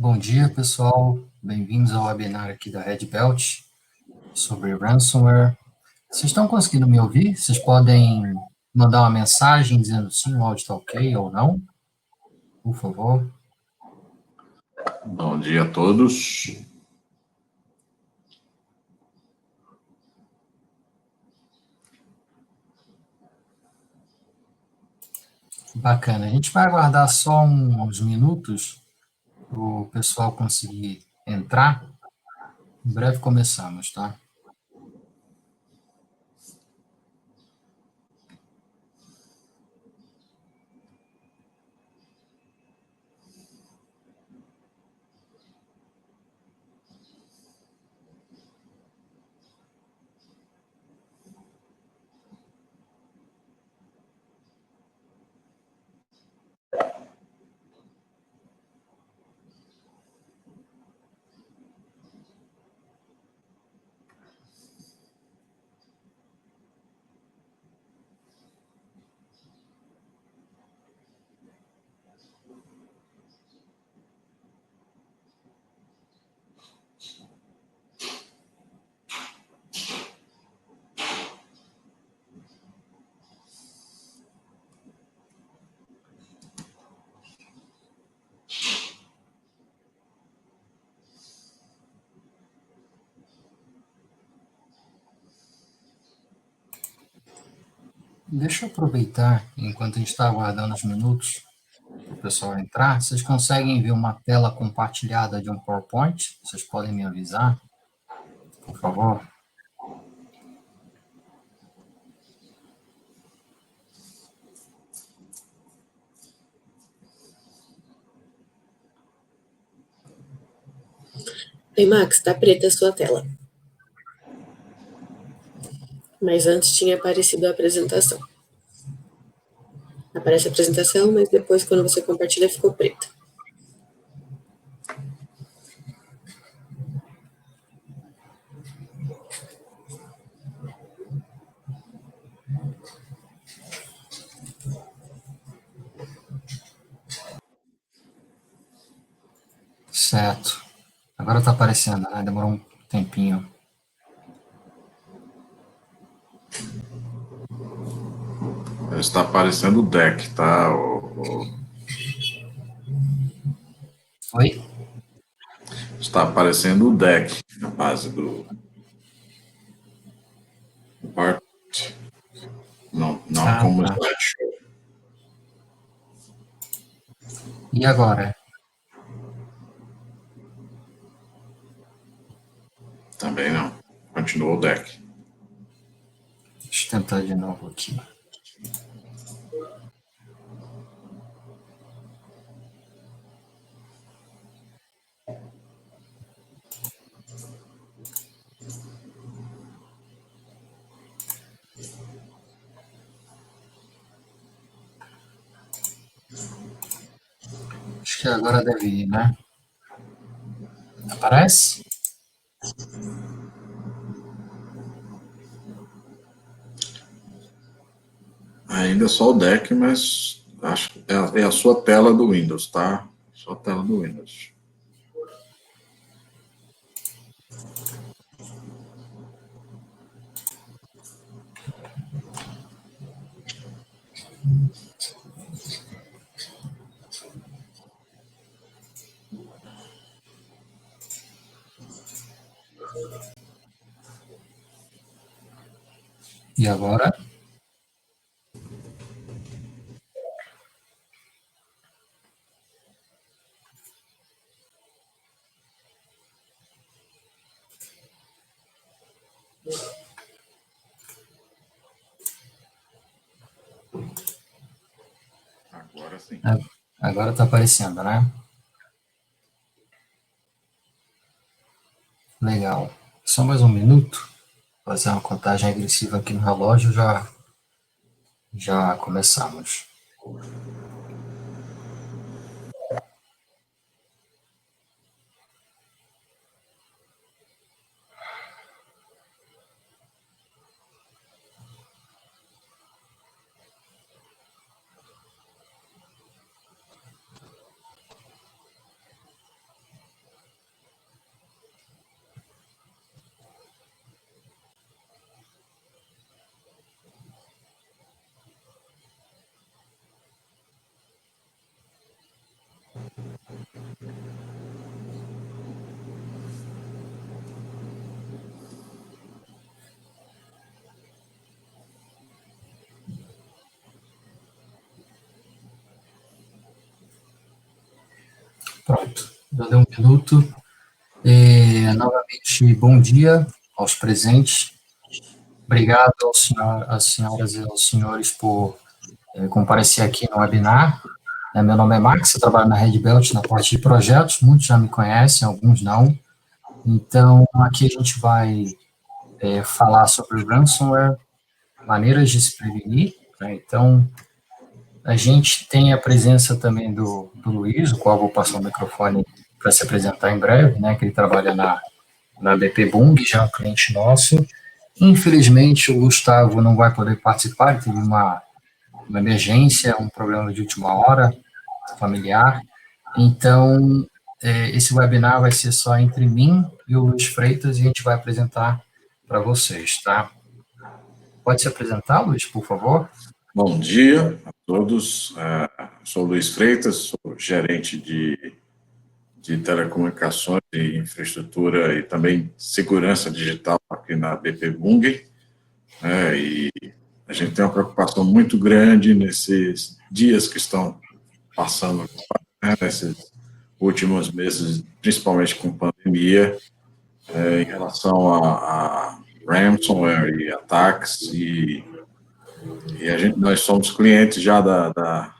Bom dia, pessoal. Bem-vindos ao webinar aqui da Red Belt sobre ransomware. Vocês estão conseguindo me ouvir? Vocês podem mandar uma mensagem dizendo sim, o áudio está ok ou não, por favor. Bom dia a todos. Bacana. A gente vai aguardar só uns minutos para o pessoal conseguir entrar. Em breve começamos, tá? Deixa eu aproveitar, enquanto a gente está aguardando os minutos, para o pessoal entrar. Vocês conseguem ver uma tela compartilhada de um PowerPoint? Vocês podem me avisar, por favor? Oi, Max, tá preta a sua tela. Mas antes tinha aparecido a apresentação. Aparece a apresentação, mas depois, quando você compartilha, ficou preta. Certo. Agora está aparecendo, né? Demorou um tempinho. Está aparecendo o deck, tá? Oi? Está aparecendo o deck, na base do PowerPoint. Não como Tá. slideshow. E agora? Também não. Continua o deck. Deixa eu tentar de novo aqui. Acho que agora deve ir, né? Aparece? Ainda só o deck, mas acho que é a sua tela do Windows, tá? Sua tela do Windows. E agora? Agora sim. Agora está aparecendo, né? Legal. Só mais um minuto. Vou fazer uma contagem regressiva aqui no relógio, já começamos. Pronto, já deu um minuto. Novamente, bom dia aos presentes. Obrigado às senhoras e aos senhores por comparecer aqui no webinar. Meu nome é Max, eu trabalho na Red Belt na parte de projetos, muitos já me conhecem, alguns não. Então, aqui a gente vai falar sobre ransomware, maneiras de se prevenir, né? Então, a gente tem a presença também do Luiz, o qual eu vou passar o microfone para se apresentar em breve, né, que ele trabalha na BP Bung, já é um cliente nosso. Infelizmente, o Gustavo não vai poder participar, ele teve uma emergência, um problema de última hora, familiar. Então, esse webinar vai ser só entre mim e o Luiz Freitas, e a gente vai apresentar para vocês, tá? Pode se apresentar, Luiz, por favor? Bom dia a todos. Sou Luiz Freitas, sou gerente de telecomunicações e infraestrutura e também segurança digital aqui na BP Bung. E a gente tem uma preocupação muito grande nesses dias que estão passando, nesses últimos meses, principalmente com pandemia, em relação a ransomware e ataques, e nós somos clientes já da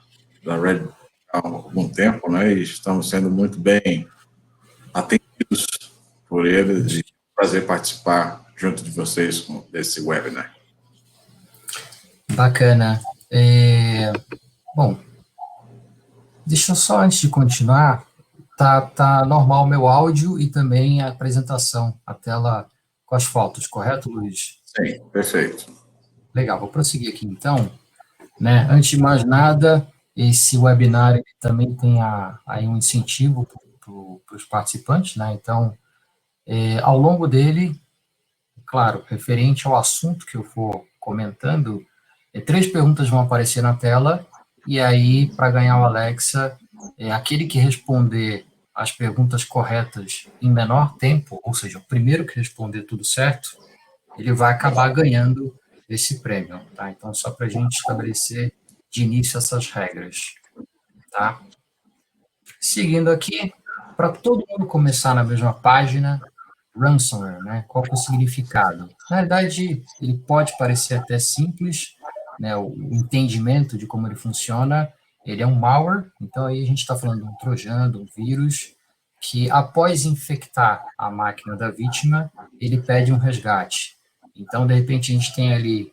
Red há algum tempo, né, e estamos sendo muito bem atendidos por eles, e prazer participar junto de vocês desse webinar. Bacana. Bom, deixa eu só, antes de continuar, tá normal o meu áudio e também a apresentação, a tela com as fotos, correto, Luiz? Sim, perfeito. Legal, vou prosseguir aqui então. Né? Antes de mais nada, esse webinar ele também tem aí um incentivo para os participantes, né? Então, ao longo dele, claro, referente ao assunto que eu for comentando, 3 perguntas vão aparecer na tela, e aí, para ganhar o Alexa, aquele que responder as perguntas corretas em menor tempo, ou seja, o primeiro que responder tudo certo, ele vai acabar ganhando esse prêmio, tá? Então, só para a gente estabelecer de início essas regras, tá? Seguindo aqui, para todo mundo começar na mesma página, ransomware, né? Qual que é o significado? Na verdade, ele pode parecer até simples, né? O entendimento de como ele funciona, ele é um malware, então aí a gente está falando de um trojan, de um vírus, que após infectar a máquina da vítima, ele pede um resgate. Então, de repente, a gente tem ali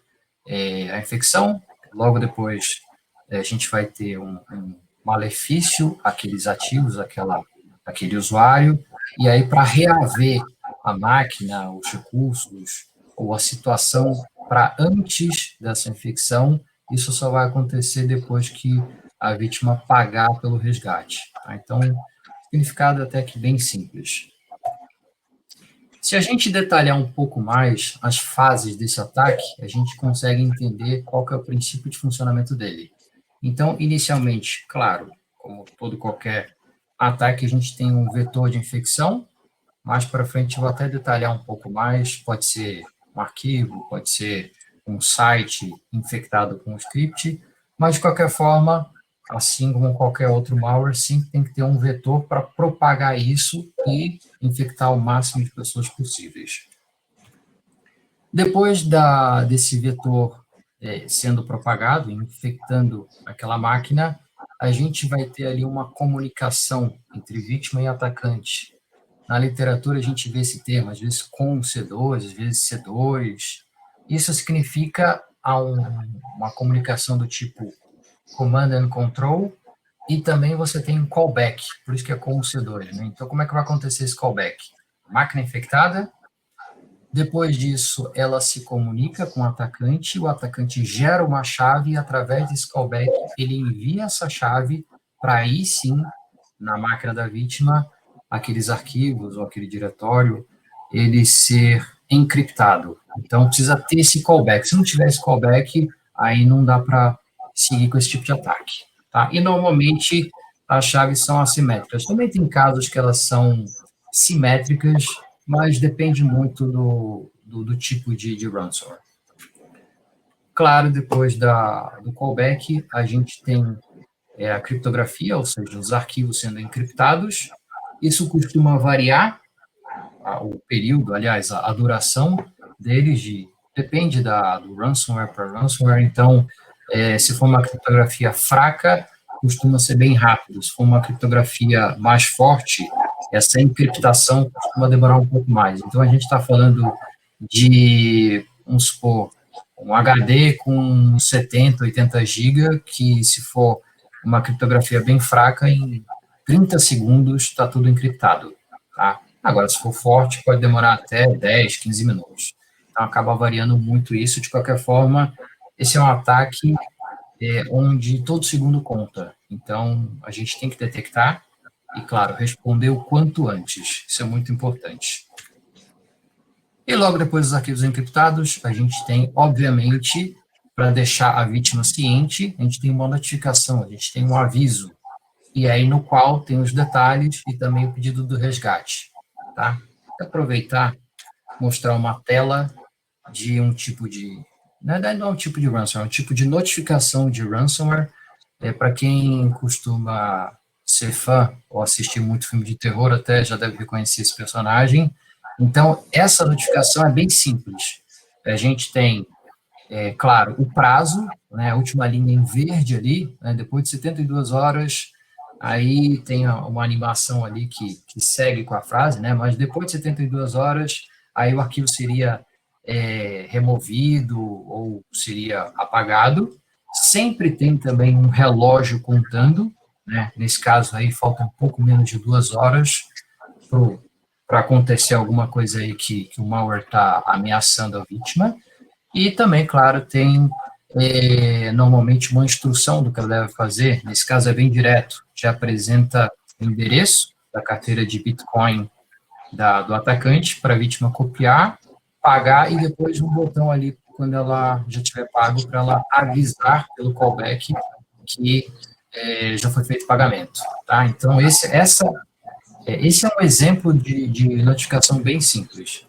a infecção, logo depois a gente vai ter um malefício àqueles ativos, aquele usuário, e aí para reaver a máquina, os recursos, ou a situação para antes dessa infecção, isso só vai acontecer depois que a vítima pagar pelo resgate. Tá? Então, significado até que bem simples. Se a gente detalhar um pouco mais as fases desse ataque, a gente consegue entender qual que é o princípio de funcionamento dele. Então, inicialmente, claro, como todo qualquer ataque, a gente tem um vetor de infecção. Mais para frente eu vou até detalhar um pouco mais, pode ser um arquivo, pode ser um site infectado com um script, mas de qualquer forma, assim como qualquer outro malware, sempre tem que ter um vetor para propagar isso e infectar o máximo de pessoas possíveis. Depois desse vetor sendo propagado, infectando aquela máquina, a gente vai ter ali uma comunicação entre vítima e atacante. Na literatura a gente vê esse termo, às vezes com C2, às vezes C2. Isso significa uma comunicação do tipo command and control, e também você tem um callback, por isso que é com C2, né? Então, como é que vai acontecer esse callback? Máquina infectada, depois disso, ela se comunica com o atacante gera uma chave, e através desse callback, ele envia essa chave para aí sim, na máquina da vítima, aqueles arquivos ou aquele diretório, ele ser encriptado. Então, precisa ter esse callback. Se não tiver esse callback, aí não dá para seguir com esse tipo de ataque. Tá? E, normalmente, as chaves são assimétricas. Também tem casos que elas são simétricas, mas depende muito do tipo de ransomware. Claro, depois do callback, a gente tem é a criptografia, ou seja, os arquivos sendo encriptados. Isso costuma variar, o período, aliás, a duração deles, depende do ransomware para ransomware. Então, se for uma criptografia fraca, costuma ser bem rápido. Se for uma criptografia mais forte, essa encriptação costuma demorar um pouco mais. Então, a gente está falando de, vamos supor, um HD com 70, 80 GB, que se for uma criptografia bem fraca, em 30 segundos está tudo encriptado, tá? Agora, se for forte, pode demorar até 10, 15 minutos. Então, acaba variando muito isso. De qualquer forma, esse é um ataque onde todo segundo conta. Então, a gente tem que detectar e, claro, responder o quanto antes. Isso é muito importante. E logo depois dos arquivos encriptados, a gente tem, obviamente, para deixar a vítima ciente, a gente tem uma notificação, a gente tem um aviso, e aí no qual tem os detalhes e também o pedido do resgate, tá? Vou aproveitar, mostrar uma tela de um tipo de, na verdade não é um tipo de ransomware, é um tipo de notificação de ransomware, para quem costuma ser fã ou assistir muito filme de terror, até já deve reconhecer esse personagem. Então, essa notificação é bem simples. A gente tem, claro, o prazo, né, a última linha em verde ali, né, depois de 72 horas, aí tem uma animação ali que segue com a frase, né, mas depois de 72 horas, aí o arquivo seria removido ou seria apagado. Sempre tem também um relógio contando, né, nesse caso aí falta um pouco menos de 2 horas para acontecer alguma coisa aí que o malware está ameaçando a vítima. E também, claro, tem normalmente uma instrução do que ela deve fazer. Nesse caso é bem direto, já apresenta o endereço da carteira de Bitcoin do atacante para a vítima copiar, pagar, e depois um botão ali, quando ela já tiver pago, para ela avisar pelo callback que já foi feito o pagamento. Tá? Então, esse é um exemplo de notificação bem simples.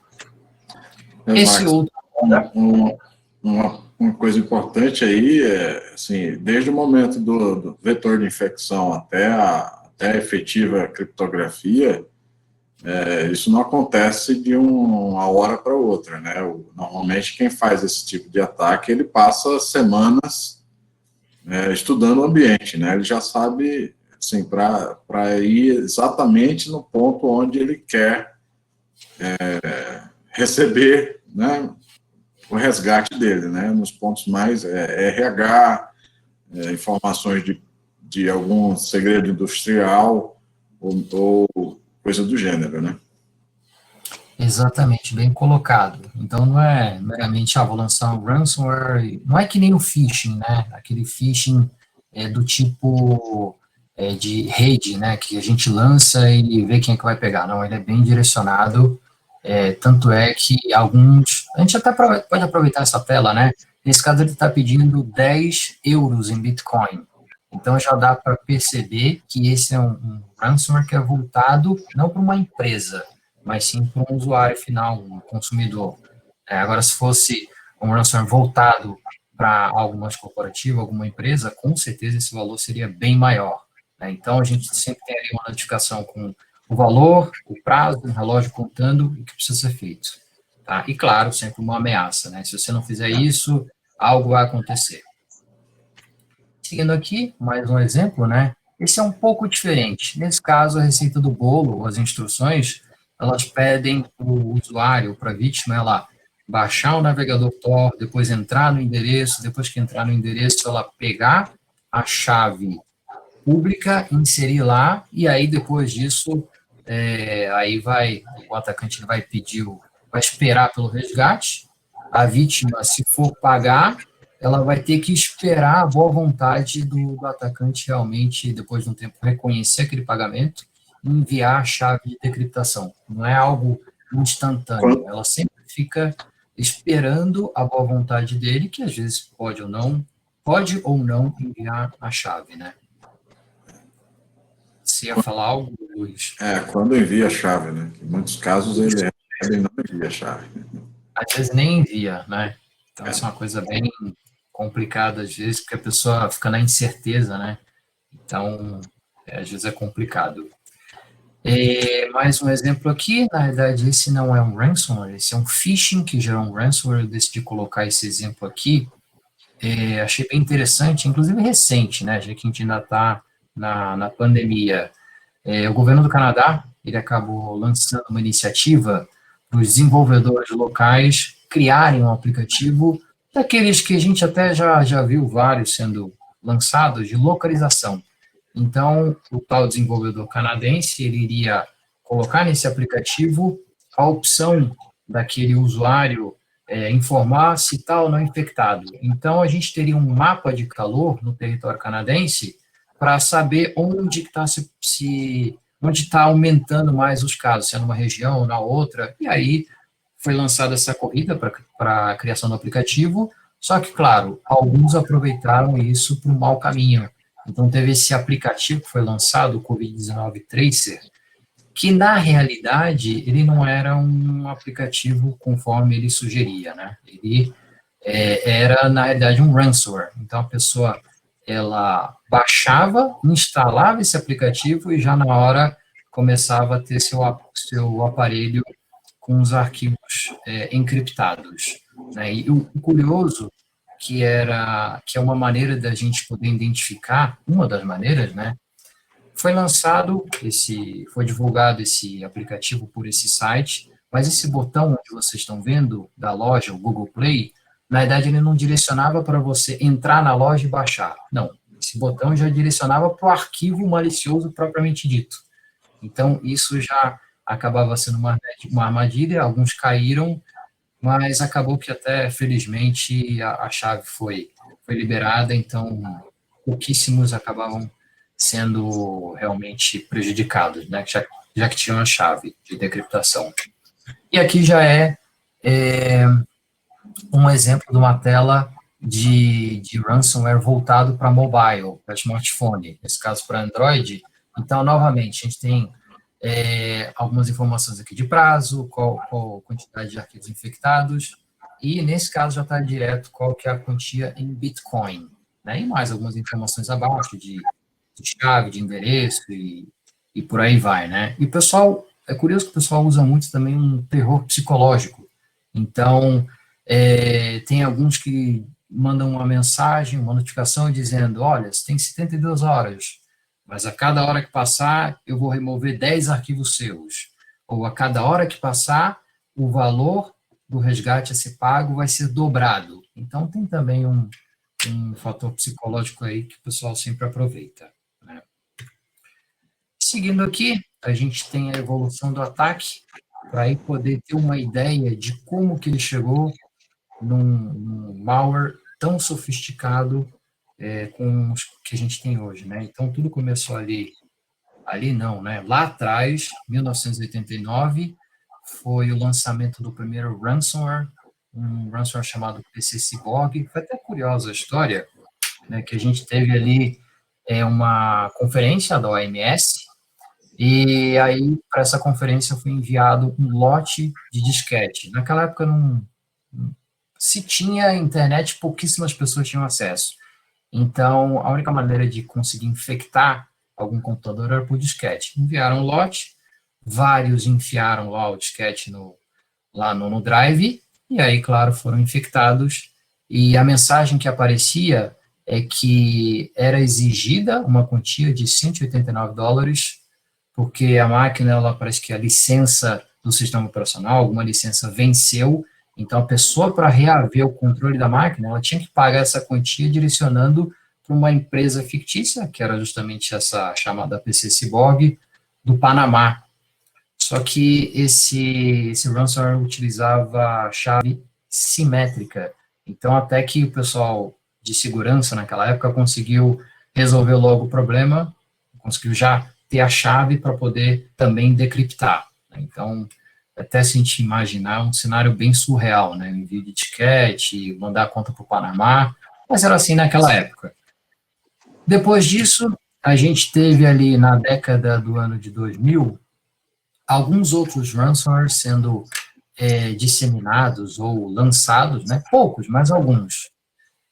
Esse Max, outro... uma coisa importante aí é, assim, desde o momento do vetor de infecção até a efetiva criptografia, isso não acontece de uma hora para outra, né? Normalmente quem faz esse tipo de ataque, ele passa semanas estudando o ambiente, né? Ele já sabe, assim, para ir exatamente no ponto onde ele quer receber, né, o resgate dele, né? Nos pontos mais RH, informações de algum segredo industrial ou coisa do gênero, né? Exatamente, bem colocado. Então, não é meramente, vou lançar um ransomware, não é que nem o phishing, né? Aquele phishing do tipo de rede, né? Que a gente lança e vê quem é que vai pegar. Não, ele é bem direcionado, tanto é que alguns... A gente até pode aproveitar essa tela, né? Nesse caso, ele está pedindo 10 euros em Bitcoin. Então, já dá para perceber que esse é um ransomware que é voltado não para uma empresa, mas sim para um usuário final, um consumidor. Agora, se fosse um ransomware voltado para algo mais corporativo, alguma empresa, com certeza esse valor seria bem maior. Então, a gente sempre tem ali uma notificação com o valor, o prazo, o relógio contando o que precisa ser feito. Tá? E, claro, sempre uma ameaça, né? Se você não fizer isso, algo vai acontecer. Seguindo aqui, mais um exemplo, né? Esse é um pouco diferente. Nesse caso, a receita do bolo, as instruções, elas pedem para o usuário, para a vítima, ela baixar o navegador Tor, depois entrar no endereço, depois que entrar no endereço, ela pegar a chave pública, inserir lá, e aí, depois disso, aí o atacante vai pedir, vai esperar pelo resgate, a vítima, se for pagar, ela vai ter que esperar a boa vontade do atacante realmente, depois de um tempo, reconhecer aquele pagamento e enviar a chave de decriptação. Não é algo instantâneo, ela sempre fica esperando a boa vontade dele, que às vezes pode ou não enviar a chave, né? Você ia falar algo, Luiz? Quando envia a chave, né? Em muitos casos ele não envia a chave. Às vezes nem envia, né? Então, isso é uma coisa bem complicada, às vezes, porque a pessoa fica na incerteza, né? Então, às vezes é complicado. Mais um exemplo aqui, na verdade, esse não é um ransomware, esse é um phishing que gerou um ransomware. Eu decidi colocar esse exemplo aqui. Achei bem interessante, inclusive recente, né, já que a gente ainda está na pandemia. O governo do Canadá, ele acabou lançando uma iniciativa para os desenvolvedores locais criarem um aplicativo, daqueles que a gente até já viu vários sendo lançados, de localização. Então, o tal desenvolvedor canadense, ele iria colocar nesse aplicativo a opção daquele usuário informar se está ou não infectado. Então, a gente teria um mapa de calor no território canadense para saber onde está onde está aumentando mais os casos, se é numa região ou na outra. E aí foi lançada essa corrida para a criação do aplicativo, só que, claro, alguns aproveitaram isso para um mau caminho. Então, teve esse aplicativo que foi lançado, o Covid-19 Tracer, que, na realidade, ele não era um aplicativo conforme ele sugeria, né? Ele era, na realidade, um ransomware. Então, a pessoa, ela baixava, instalava esse aplicativo e já na hora começava a ter seu aparelho com os arquivos encriptados, né? E o curioso que é uma maneira da gente poder identificar, uma das maneiras, né? Foi divulgado esse aplicativo por esse site, mas esse botão que vocês estão vendo da loja, o Google Play, na verdade ele não direcionava para você entrar na loja e baixar. Não, esse botão já direcionava para o arquivo malicioso propriamente dito. Então, isso já acabava sendo uma armadilha, alguns caíram, mas acabou que até, felizmente, a chave foi liberada, então pouquíssimos acabavam sendo realmente prejudicados, né, já que tinham a chave de decriptação. E aqui já é um exemplo de uma tela de ransomware voltado para mobile, para smartphone, nesse caso para Android. Então, novamente, a gente tem algumas informações aqui de prazo, qual a quantidade de arquivos infectados, e nesse caso já está direto qual que é a quantia em Bitcoin, né? E mais algumas informações abaixo de chave, de endereço e por aí vai, né? E o pessoal, é curioso que o pessoal usa muito também um terror psicológico. Então, tem alguns que mandam uma mensagem, uma notificação dizendo, olha, você tem 72 horas, mas a cada hora que passar, eu vou remover 10 arquivos seus. Ou a cada hora que passar, o valor do resgate a ser pago vai ser dobrado. Então, tem também um fator psicológico aí que o pessoal sempre aproveita, né? Seguindo aqui, a gente tem a evolução do ataque, para aí poder ter uma ideia de como que ele chegou num malware tão sofisticado com os que a gente tem hoje, né? Então, tudo começou ali não, né? Lá atrás, 1989, foi o lançamento do primeiro ransomware, um ransomware chamado PC Cyborg. Foi até curiosa a história, né? Que a gente teve ali uma conferência da OMS, e aí, para essa conferência, foi enviado um lote de disquete. Naquela época, se tinha internet, pouquíssimas pessoas tinham acesso. Então, a única maneira de conseguir infectar algum computador era por disquete. Enviaram um lote, vários enfiaram lá o disquete lá no drive, e aí, claro, foram infectados. E a mensagem que aparecia é que era exigida uma quantia de $189, porque a máquina, ela parece que a licença do sistema operacional, alguma licença venceu, então a pessoa, para reaver o controle da máquina, ela tinha que pagar essa quantia direcionando para uma empresa fictícia, que era justamente essa chamada PC Cyborg, do Panamá. Só que esse ransomware utilizava chave simétrica, então até que o pessoal de segurança naquela época conseguiu resolver logo o problema, conseguiu já ter a chave para poder também decriptar. Então, até se a gente imaginar um cenário bem surreal, né? Envio de disquete, mandar a conta para o Panamá, mas era assim naquela época. Depois disso, a gente teve ali na década do ano de 2000, alguns outros ransomware sendo disseminados ou lançados, né? Poucos, mas alguns.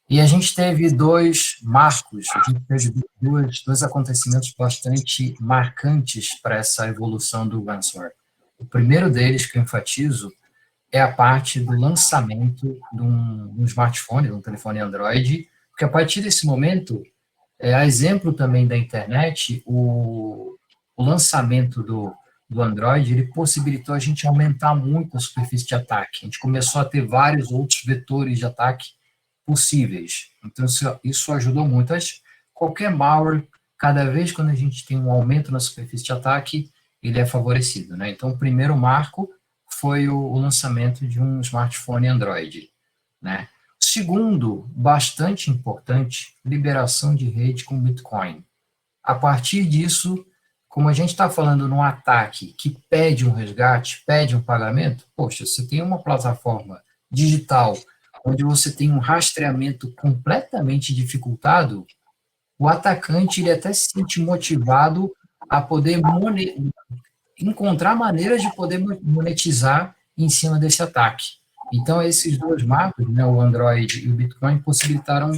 E a gente teve dois marcos, a gente teve dois acontecimentos bastante marcantes para essa evolução do ransomware. O primeiro deles, que eu enfatizo, é a parte do lançamento de um smartphone, de um telefone Android, porque a partir desse momento, a exemplo também da internet, o lançamento do Android, ele possibilitou a gente aumentar muito a superfície de ataque. A gente começou a ter vários outros vetores de ataque possíveis. Então, isso ajudou muito. Mas qualquer malware, cada vez quando a gente tem um aumento na superfície de ataque, ele é favorecido, né? Então, o primeiro marco foi o lançamento de um smartphone Android, né? O segundo, bastante importante, liberação de rede com Bitcoin. A partir disso, como a gente está falando num ataque que pede um resgate, pede um pagamento, poxa, você tem uma plataforma digital onde você tem um rastreamento completamente dificultado, o atacante ele até se sente motivado a poder encontrar maneiras de poder monetizar em cima desse ataque. Então, esses dois marcos, né, o Android e o Bitcoin, possibilitaram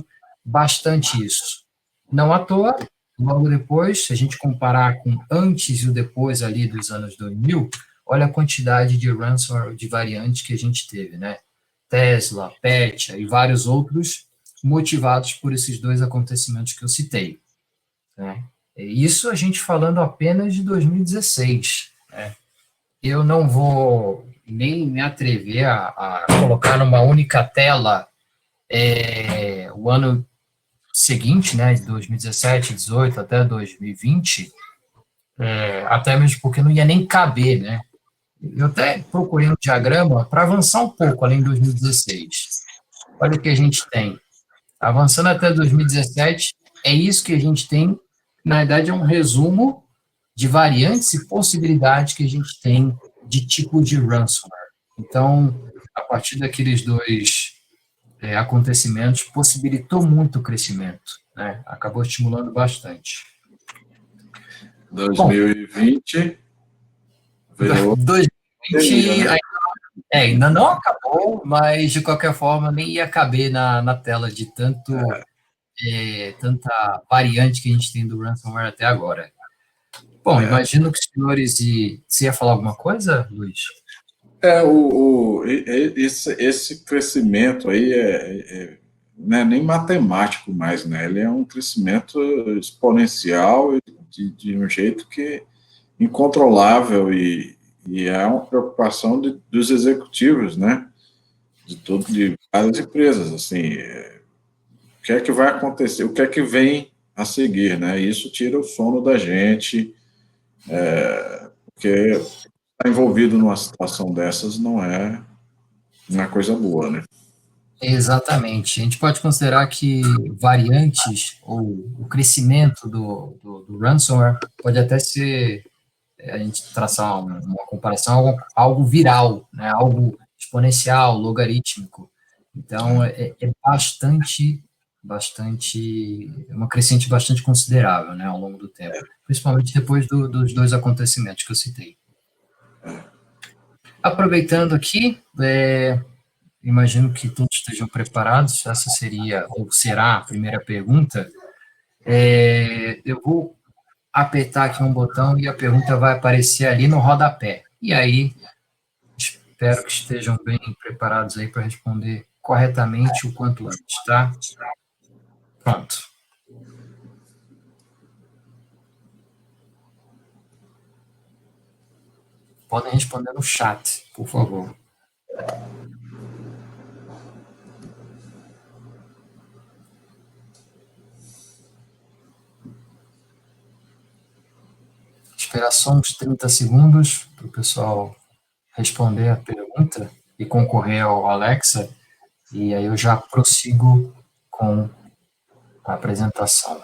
bastante isso. Não à toa, logo depois, se a gente comparar com antes e o depois ali dos anos 2000, olha a quantidade de ransomware, de variantes que a gente teve, né? Tesla, Petya e vários outros, motivados por esses dois acontecimentos que eu citei, né? Isso a gente falando apenas de 2016. Né? Eu não vou nem me atrever a colocar numa única tela o ano seguinte, né, de 2017, 18 até 2020, até mesmo porque não ia nem caber, né? Eu até procurei um diagrama para avançar um pouco além de 2016. Olha o que a gente tem. Avançando até 2017, é isso que a gente tem. Na verdade, é um resumo de variantes e possibilidades que a gente tem de tipo de ransomware. Então, a partir daqueles dois acontecimentos, possibilitou muito o crescimento, né? Acabou estimulando bastante. 2020 virou 2020 né? ainda não acabou, mas de qualquer forma nem ia caber na tela de tanta variante que a gente tem do ransomware até agora. Bom, imagino que os senhores. Você ia falar alguma coisa, Luiz? Esse crescimento aí não é nem matemático mais, né? Ele é um crescimento exponencial de um jeito que incontrolável e é uma preocupação dos executivos, né? De várias empresas, assim, o que é que vai acontecer, o que é que vem a seguir, né? Isso tira o sono da gente, porque estar envolvido numa situação dessas não é uma coisa boa, né? Exatamente. A gente pode considerar que variantes ou o crescimento do ransomware pode até ser, a gente traçar uma comparação, algo viral, né? Algo exponencial, logarítmico. Então, é uma crescente bastante considerável, né, ao longo do tempo, principalmente depois dos dois acontecimentos que eu citei. Aproveitando aqui, imagino que todos estejam preparados. Essa seria, ou será, a primeira pergunta. Eu vou apertar aqui um botão e a pergunta vai aparecer ali no rodapé. E aí, espero que estejam bem preparados aí para responder corretamente o quanto antes, tá? Pronto. Podem responder no chat, por favor. Esperar só uns 30 segundos para o pessoal responder a pergunta e concorrer ao Alexa, e aí eu já prossigo com a apresentação.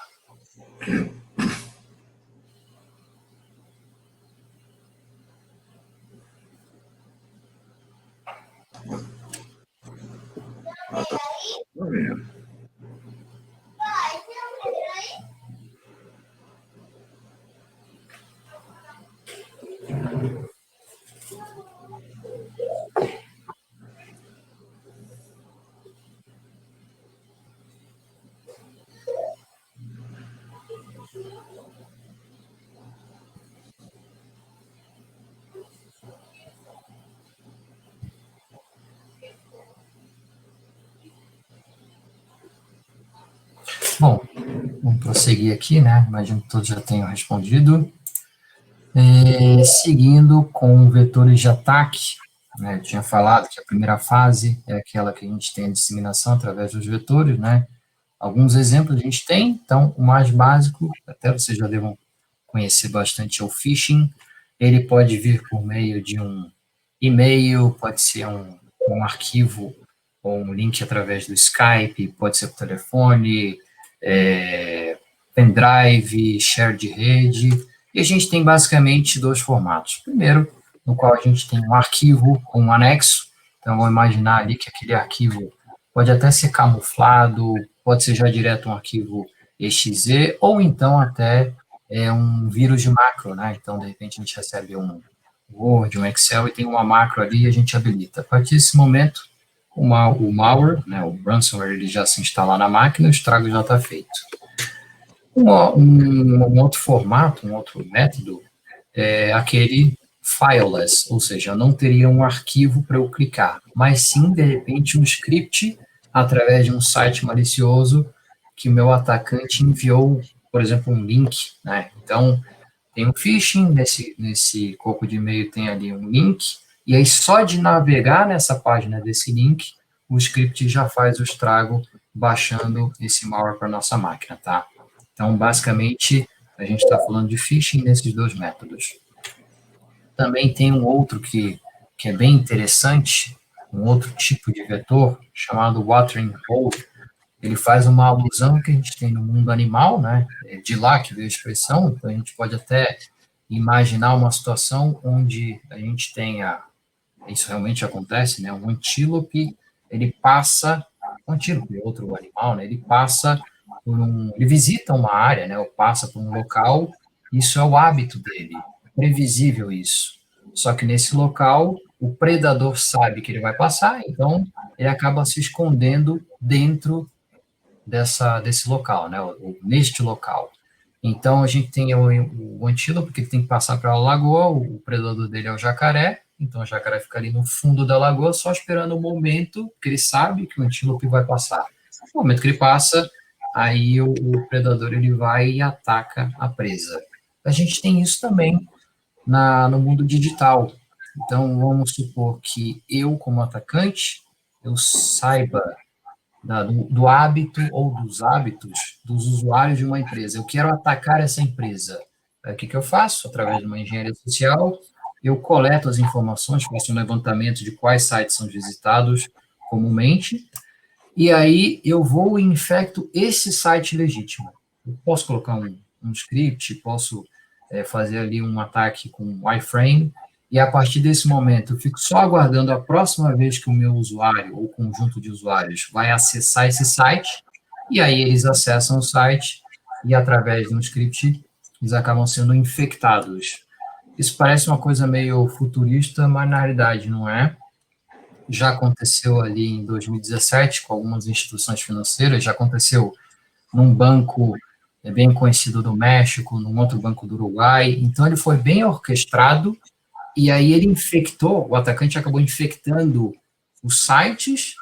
Bom, vamos prosseguir aqui, né? Imagino que todos já tenham respondido. Seguindo com vetores de ataque, né? Eu tinha falado que a primeira fase é aquela que a gente tem a disseminação através dos vetores, né? Alguns exemplos a gente tem, então o mais básico, até vocês já devam conhecer bastante, é o phishing. Ele pode vir por meio de um e-mail, pode ser um arquivo ou um link através do Skype, pode ser por telefone, pendrive, share de rede, e a gente tem basicamente dois formatos. Primeiro, no qual a gente tem um arquivo ou um anexo, então vamos imaginar ali que aquele arquivo pode até ser camuflado, pode ser já direto um arquivo exe, ou então até um vírus de macro, né? Então, de repente, a gente recebe um Word, um Excel, e tem uma macro ali e a gente habilita. A partir desse momento, o malware, né, o ransomware, ele já se instala na máquina e o estrago já está feito. Um outro formato, um outro método, é aquele fileless, ou seja, eu não teria um arquivo para eu clicar, mas sim, de repente, um script através de um site malicioso que o meu atacante enviou, por exemplo, um link, né? Então, tem um phishing, nesse corpo de e-mail tem ali um link, e aí só de navegar nessa página desse link, o script já faz o estrago baixando esse malware para nossa máquina, tá? Então, basicamente, a gente está falando de phishing nesses dois métodos. Também tem um outro que é bem interessante, um outro tipo de vetor, chamado watering hole. Ele faz uma alusão que a gente tem no mundo animal, né? É de lá que veio a expressão, então a gente pode até imaginar uma situação onde a gente tenha, isso realmente acontece, né? Um antílope, ele passa, um antílope, outro animal, né? Ele visita uma área, né? Ou passa por um local, isso é o hábito dele, é previsível isso. Só que nesse local, o predador sabe que ele vai passar, então ele acaba se escondendo dentro desse local, né? Ou neste local. Então, a gente tem o antílope, que tem que passar pela lagoa, o predador dele é o jacaré, então o jacaré fica ali no fundo da lagoa, só esperando o momento que ele sabe que o antílope vai passar. No momento que ele passa, aí o predador ele vai e ataca a presa. A gente tem isso também no mundo digital. Então, vamos supor que eu, como atacante, eu saiba do hábito ou dos hábitos dos usuários de uma empresa. Eu quero atacar essa empresa. O que eu faço? Através de uma engenharia social, eu coleto as informações, faço um levantamento de quais sites são visitados comumente, e aí eu vou e infecto esse site legítimo. Eu posso colocar um script, posso fazer ali um ataque com um iframe, e a partir desse momento eu fico só aguardando a próxima vez que o meu usuário ou conjunto de usuários vai acessar esse site, e aí eles acessam o site e através de um script eles acabam sendo infectados. Isso parece uma coisa meio futurista, mas na realidade não é. Já aconteceu ali em 2017 com algumas instituições financeiras, já aconteceu num banco bem conhecido do México, num outro banco do Uruguai, então ele foi bem orquestrado, e aí ele infectou, o atacante acabou infectando os sites,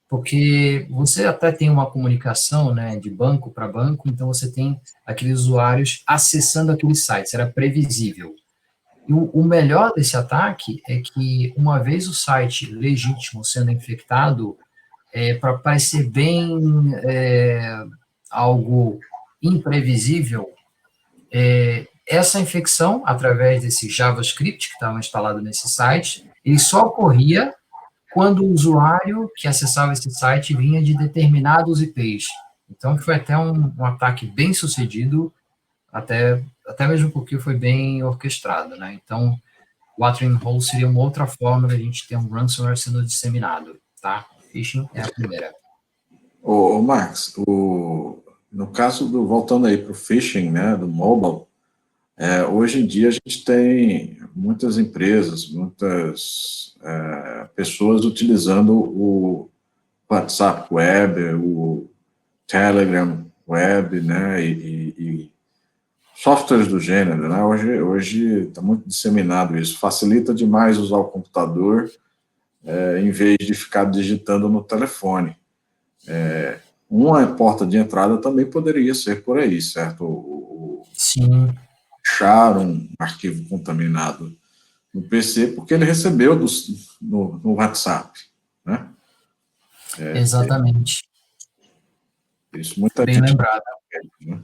porque você até tem uma comunicação, né, de banco para banco, então você tem aqueles usuários acessando aqueles sites, era previsível. E o melhor desse ataque é que, uma vez o site legítimo sendo infectado, para parecer bem algo imprevisível, essa infecção, através desse JavaScript que estava instalado nesse site, ele só ocorria quando o usuário que acessava esse site vinha de determinados IPs. Então, foi até um ataque bem sucedido, até mesmo porque foi bem orquestrado, né? Então, watering hole seria uma outra forma de a gente ter um ransomware sendo disseminado, tá? Phishing é a primeira. Ô Max, no caso voltando aí para o phishing, né, do mobile, hoje em dia a gente tem muitas empresas, muitas pessoas utilizando o WhatsApp Web, o Telegram Web, né, e softwares do gênero, né? Hoje está muito disseminado isso. Facilita demais usar o computador em vez de ficar digitando no telefone. uma porta de entrada também poderia ser por aí, certo? Sim. Achar um arquivo contaminado no PC, porque ele recebeu no WhatsApp, né? Exatamente. Isso muita Bem gente... lembrado. Né?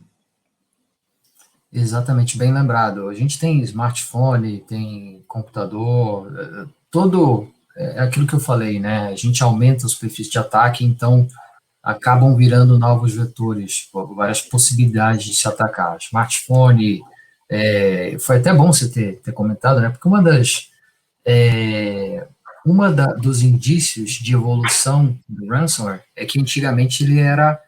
Exatamente, bem lembrado. A gente tem smartphone, tem computador, todo aquilo que eu falei, né? A gente aumenta os perfis de ataque, então acabam virando novos vetores, várias possibilidades de se atacar. Smartphone, foi até bom você ter comentado, né? Porque dos indícios de evolução do ransomware é que antigamente ele era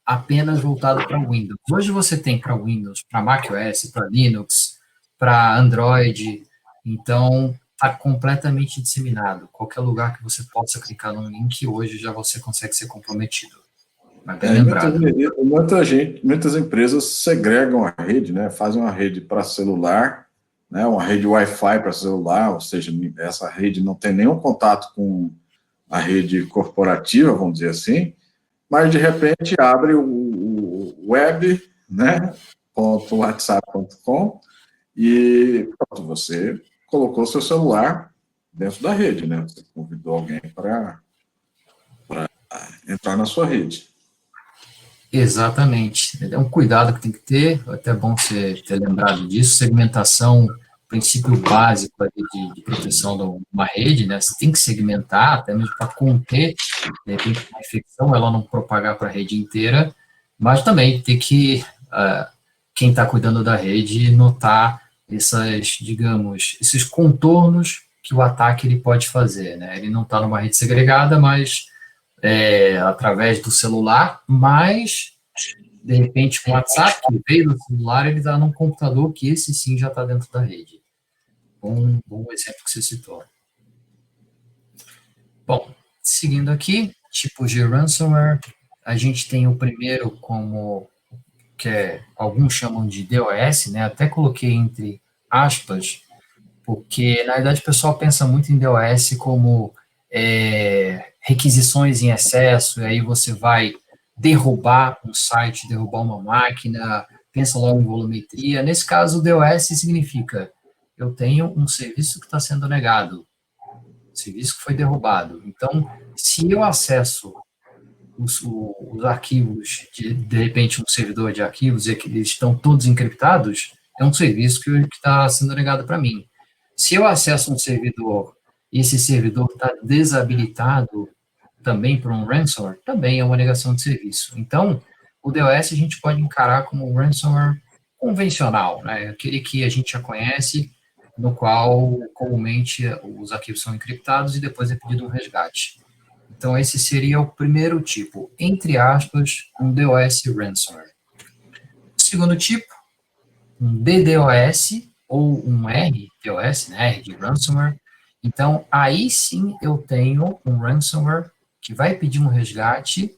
apenas voltado para Windows. Hoje você tem para Windows, para macOS, para Linux, para Android, então está completamente disseminado. Qualquer lugar que você possa clicar num link, hoje já você consegue ser comprometido. Mas bem lembrado. Muitas empresas segregam a rede, né? Fazem uma rede para celular, né? Uma rede Wi-Fi para celular, ou seja, essa rede não tem nenhum contato com a rede corporativa, vamos dizer assim, mas de repente abre o web, né? .whatsapp.com e pronto, você colocou seu celular dentro da rede, né? Você convidou alguém para entrar na sua rede. Exatamente. É um cuidado que tem que ter, é até bom você ter lembrado disso, segmentação, princípio básico de proteção de uma rede, né? Você tem que segmentar, até mesmo para conter, de repente, uma infecção, ela não propagar para a rede inteira, mas também tem que, quem está cuidando da rede, notar esses contornos que o ataque ele pode fazer, né? Ele não está numa rede segregada, mas através do celular, mas, de repente, com o WhatsApp, que veio do celular, ele está num computador que esse sim já está dentro da rede. Bom exemplo que você citou. Bom, seguindo aqui, tipos de ransomware, a gente tem o primeiro alguns chamam de DOS, né? Até coloquei entre aspas, porque, na verdade, o pessoal pensa muito em DOS como requisições em excesso, e aí você vai derrubar um site, derrubar uma máquina, pensa logo em volumetria. Nesse caso, o DOS significa, eu tenho um serviço que está sendo negado, serviço que foi derrubado. Então, se eu acesso os arquivos, de repente um servidor de arquivos, e que eles estão todos encriptados, é um serviço que está sendo negado para mim. Se eu acesso um servidor e esse servidor está desabilitado também por um ransomware, também é uma negação de serviço. Então, o DOS a gente pode encarar como um ransomware convencional, né? Aquele que a gente já conhece, no qual comumente os arquivos são encriptados e depois é pedido um resgate. Então, esse seria o primeiro tipo, entre aspas, um DOS ransomware. O segundo tipo, um DDoS ou um RDoS, né, R de ransomware. Então, aí sim eu tenho um ransomware que vai pedir um resgate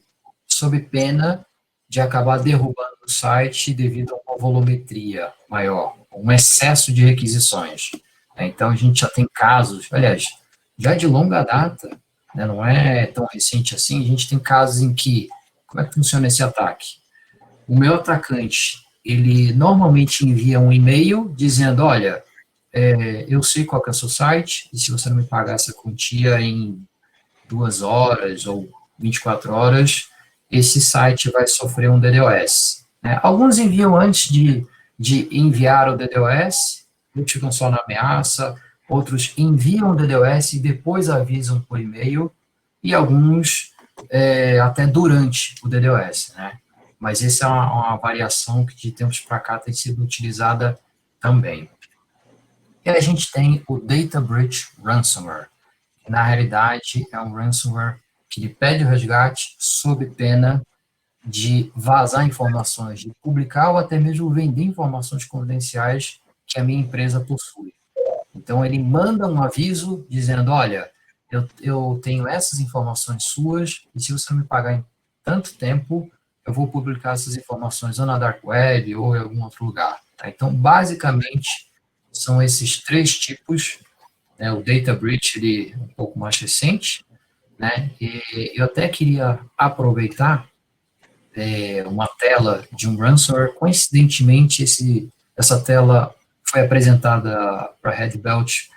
sob pena de acabar derrubando o site devido a uma volumetria maior, um excesso de requisições. Então, a gente já tem casos, aliás, já de longa data, né, não é tão recente assim, a gente tem casos em que, como é que funciona esse ataque? O meu atacante, ele normalmente envia um e-mail dizendo, olha, eu sei qual que é o seu site, e se você não me pagar essa quantia em 2 horas ou 24 horas, esse site vai sofrer um DDoS. Né? Alguns enviam antes de enviar o DDoS, outros ficam só na ameaça, outros enviam o DDoS e depois avisam por e-mail, e alguns até durante o DDoS, né? Mas essa é uma variação que de tempos para cá tem sido utilizada também. E a gente tem o Data Breach Ransomware, que na realidade é um ransomware que lhe pede o resgate sob pena de vazar informações, de publicar ou até mesmo vender informações confidenciais que a minha empresa possui. Então, ele manda um aviso dizendo, olha, eu tenho essas informações suas e se você não me pagar em tanto tempo, eu vou publicar essas informações ou na Dark Web ou em algum outro lugar. Tá? Então, basicamente, são esses 3 tipos. Né? O Data Breach, ele é um pouco mais recente, né? E eu até queria aproveitar uma tela de um ransomware. Coincidentemente, essa tela foi apresentada para a Red Belt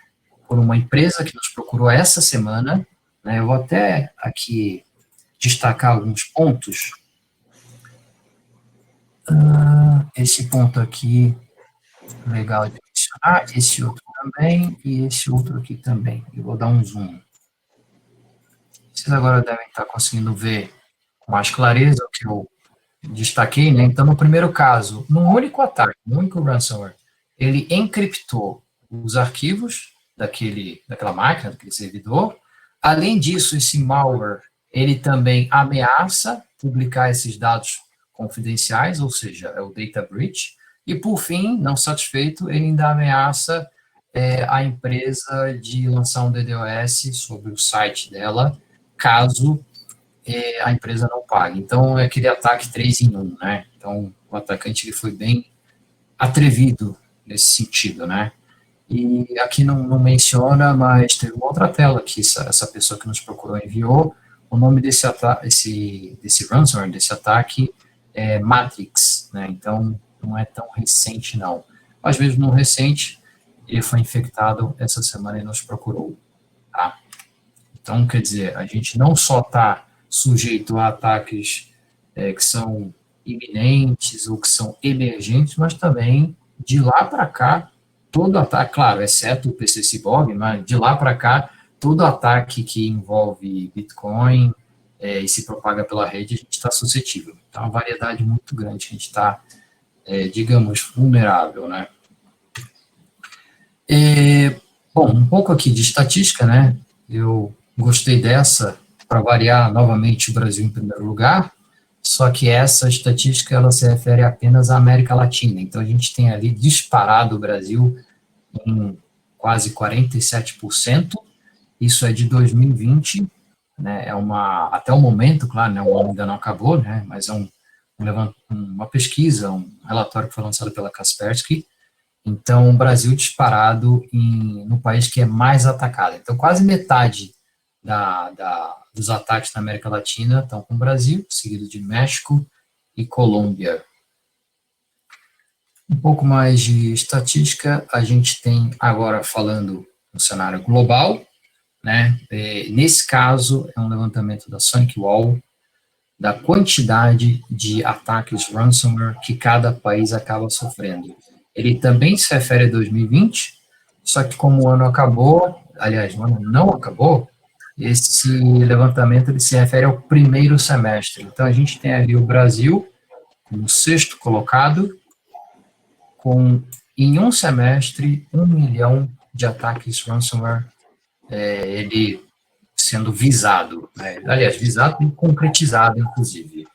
por uma empresa que nos procurou essa semana, né? Eu vou até aqui destacar alguns pontos. Esse ponto aqui, legal de mencionar, esse outro também, e esse outro aqui também. Eu vou dar um zoom. Vocês agora devem estar conseguindo ver com mais clareza o que eu destaquei, né? Então, no primeiro caso, num único ataque, num único ransomware, ele encriptou os arquivos daquela máquina, daquele servidor. Além disso, esse malware, ele também ameaça publicar esses dados confidenciais, ou seja, é o data breach. E, por fim, não satisfeito, ele ainda ameaça a empresa de lançar um DDoS sobre o site dela, caso a empresa não pague. Então, é aquele ataque 3 em 1, né? Então, o atacante ele foi bem atrevido nesse sentido, né? E aqui não menciona, mas teve uma outra tela que essa pessoa que nos procurou enviou. O nome desse ransomware, desse ataque, é Matrix, né? Então, não é tão recente, não. Mas mesmo não recente, ele foi infectado essa semana e nos procurou, tá? Então, quer dizer, a gente não só está sujeito a ataques que são iminentes ou que são emergentes, mas também, de lá para cá, todo ataque, claro, exceto o PCCBOG, mas de lá para cá, todo ataque que envolve Bitcoin e se propaga pela rede, a gente está suscetível. Então, uma variedade muito grande, a gente está, digamos, vulnerável, né? Bom, um pouco aqui de estatística, né? Eu gostei dessa, para variar novamente o Brasil em primeiro lugar, só que essa estatística ela se refere apenas à América Latina. Então, a gente tem ali disparado o Brasil em quase 47%. Isso é de 2020, né? Até o momento, claro, né, o ano ainda não acabou, né? Mas é uma pesquisa, um relatório que foi lançado pela Kaspersky. Então, o Brasil disparado no país que é mais atacado. Então, quase metade dos ataques na América Latina estão com o Brasil, seguido de México e Colômbia. Um pouco mais de estatística, a gente tem agora falando no cenário global, né? Nesse caso, é um levantamento da SonicWall, da quantidade de ataques ransomware que cada país acaba sofrendo. Ele também se refere a 2020, só que como o ano acabou, aliás, o ano não acabou, esse levantamento ele se refere ao primeiro semestre. Então, a gente tem ali o Brasil como sexto colocado, em um semestre, 1 milhão de ataques ransomware, ele sendo visado, né? Aliás, visado e concretizado, inclusive.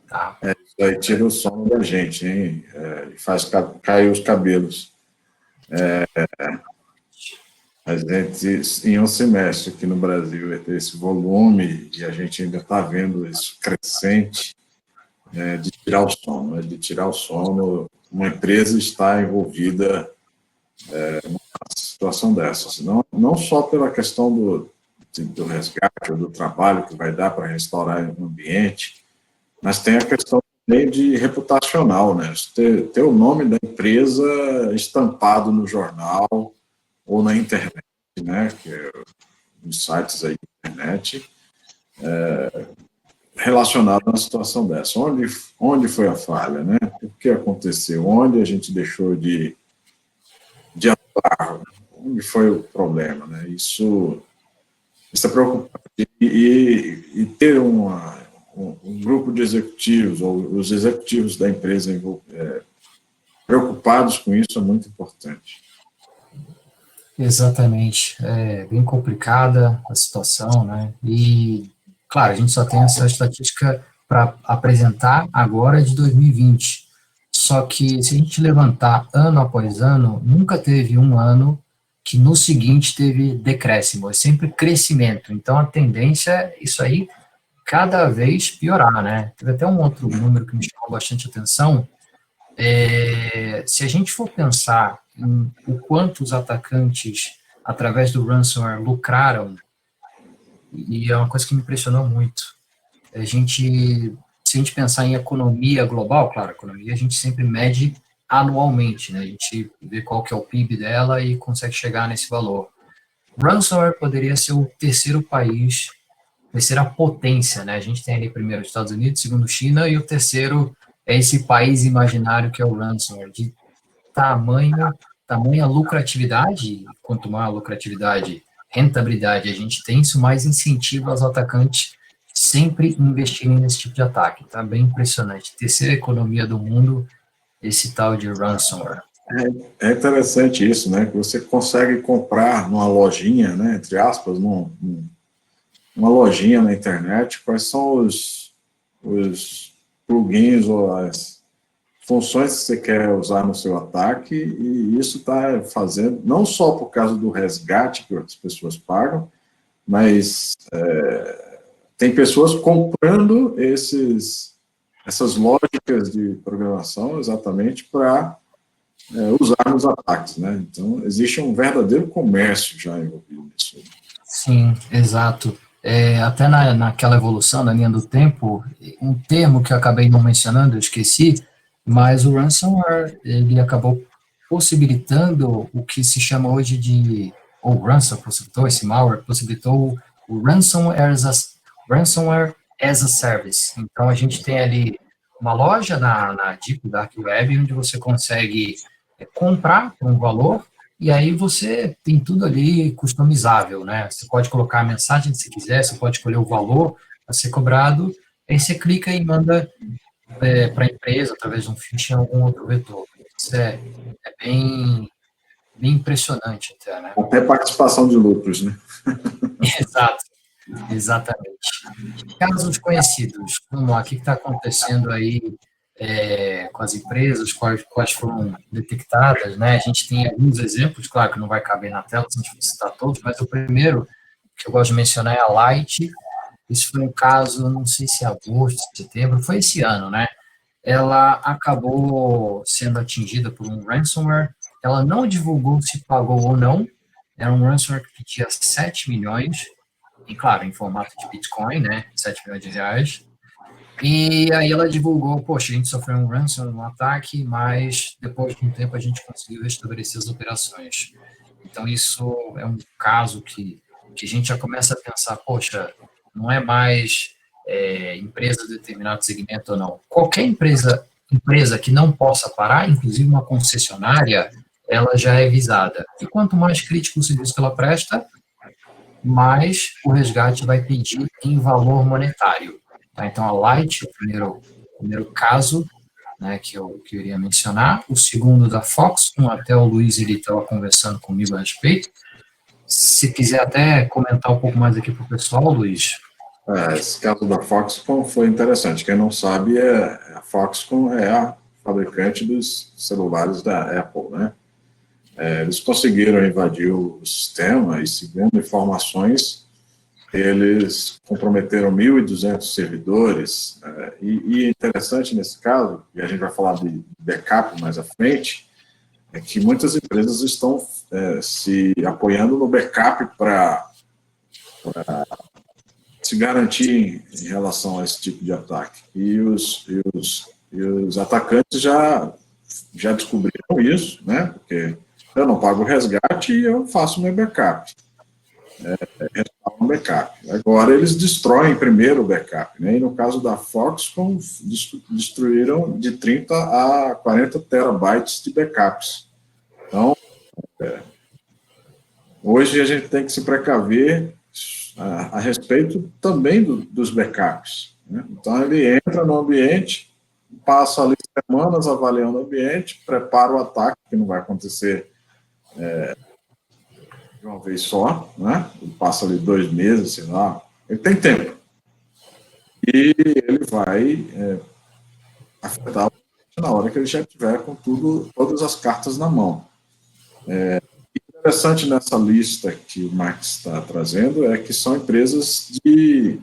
Tá? Isso aí tira o sono da gente, hein? E faz cair os cabelos. A gente, em um semestre aqui no Brasil, esse volume, e a gente ainda está vendo isso crescente, de tirar o sono. De tirar o sono, uma empresa está envolvida numa situação dessas. Não só pela questão do resgate ou do trabalho que vai dar para restaurar o ambiente, mas tem a questão também de reputacional, né? Ter o nome da empresa estampado no jornal ou na internet, né? Que é, nos sites aí da internet, relacionado a uma situação dessa. Onde foi a falha, né? O que aconteceu? Onde a gente deixou de atuar? Onde foi o problema, né? Isso é preocupante. E ter um grupo de executivos, ou os executivos da empresa preocupados com isso é muito importante. Exatamente. É bem complicada a situação, né? E, claro, a gente só tem essa estatística para apresentar agora de 2020. Só que, se a gente levantar ano após ano, nunca teve um ano que no seguinte teve decréscimo, é sempre crescimento. Então, a tendência é isso aí cada vez piorar, né? Teve até um outro número que me chamou bastante atenção. Se a gente for pensar em o quanto os atacantes, através do ransomware, lucraram, e é uma coisa que me impressionou muito, a gente se a gente pensar em economia global, claro, a economia a gente sempre mede anualmente, né? A gente vê qual que é o PIB dela e consegue chegar nesse valor. Ransomware poderia ser o terceiro país, terceira potência, né? A gente tem ali primeiro os Estados Unidos, segundo China, e o terceiro é esse país imaginário que é o ransomware, de tamanha lucratividade, quanto maior a lucratividade, rentabilidade a gente tem, isso mais incentiva os atacantes sempre investirem nesse tipo de ataque. Tá bem impressionante. Terceira economia do mundo, esse tal de ransomware. É interessante isso, né? Que você consegue comprar numa lojinha, né? Entre aspas, uma lojinha na internet, quais são os plugins ou as funções que você quer usar no seu ataque, e isso está fazendo, não só por causa do resgate que as pessoas pagam, mas tem pessoas comprando essas lógicas de programação exatamente para usar nos ataques, né? Então, existe um verdadeiro comércio já envolvido nisso. Sim, exato. Até naquela evolução, na linha do tempo, um termo que eu acabei não mencionando, eu esqueci, mas o ransomware, ele acabou possibilitando o que se chama hoje de, ou ransomware possibilitou, esse malware possibilitou o ransomware as a service. Então, a gente tem ali uma loja na Deep Dark Web, onde você consegue comprar por um valor, e aí você tem tudo ali customizável, né? Você pode colocar a mensagem que você quiser, você pode escolher o valor a ser cobrado, aí você clica e manda para a empresa, através de um phishing, algum outro vetor. Isso é bem impressionante até, né? Até participação de lucros, né? Exato, exatamente. Casos conhecidos, vamos lá, o que está acontecendo aí com as empresas, quais foram detectadas, né? A gente tem alguns exemplos, claro que não vai caber na tela se a gente for citar todos, mas o primeiro que eu gosto de mencionar é a Light. Isso foi um caso, não sei se é agosto, setembro, foi esse ano, né? Ela acabou sendo atingida por um ransomware, ela não divulgou se pagou ou não, era um ransomware que pedia 7 milhões, e claro, em formato de Bitcoin, né, 7 milhões de reais, e aí ela divulgou, poxa, a gente sofreu um ransom, um ataque, mas depois de um tempo a gente conseguiu restabelecer as operações. Então isso é um caso que a gente já começa a pensar, poxa, não é mais empresa de determinado segmento ou não. Qualquer empresa que não possa parar, inclusive uma concessionária, ela já é visada. E quanto mais crítico o serviço que ela presta, mais o resgate vai pedir em valor monetário. Tá? Então, a Light, o primeiro caso, né, que eu iria mencionar. O segundo da Foxconn, até o Luiz estava conversando comigo a respeito. Se quiser até comentar um pouco mais aqui para o pessoal, Luiz. Esse caso da Foxconn foi interessante. Quem não sabe, a Foxconn é a fabricante dos celulares da Apple, né? Eles conseguiram invadir o sistema e, segundo informações, eles comprometeram 1.200 servidores. E interessante nesse caso, e a gente vai falar de backup mais à frente, é que muitas empresas estão se apoiando no backup para se garantir em relação a esse tipo de ataque. E os atacantes já descobriram isso, né? Porque eu não pago o resgate e eu faço meu backup. Agora eles destroem primeiro o backup, né? E no caso da Foxconn, destruíram de 30 a 40 terabytes de backups. Então, hoje a gente tem que se precaver a respeito também dos backups, né? Então ele entra no ambiente, passa ali semanas avaliando o ambiente, prepara o ataque, que não vai acontecer de uma vez só, né? Ele passa ali 2 meses, sei lá, ele tem tempo. E ele vai afetar na hora que ele já tiver com todas as cartas na mão. Interessante nessa lista que o Max está trazendo é que são empresas e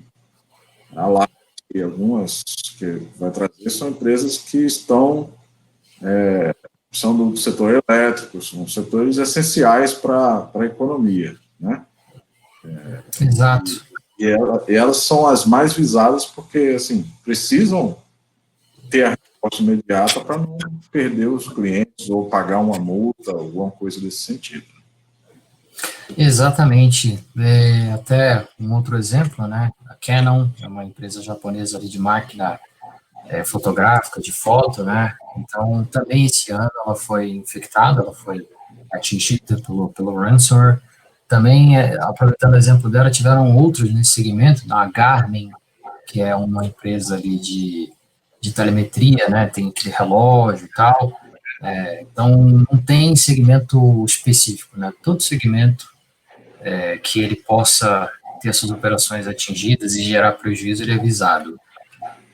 algumas que vai trazer são empresas que são do setor elétrico, são setores essenciais para a economia, né? Exato. E elas são as mais visadas porque, assim, precisam ter a resposta imediata para não perder os clientes ou pagar uma multa, alguma coisa desse sentido. Exatamente. Até um outro exemplo, né? A Canon é uma empresa japonesa ali de máquina fotográfica, de foto, né? Então, também esse ano ela foi infectada, ela foi atingida pelo ransomware. Também, aproveitando o exemplo dela, tiveram outros nesse segmento, a Garmin, que é uma empresa ali de telemetria, né? Tem aquele relógio e tal. Então, não tem segmento específico, né? Todo segmento que ele possa ter suas operações atingidas e gerar prejuízo, ele é visado.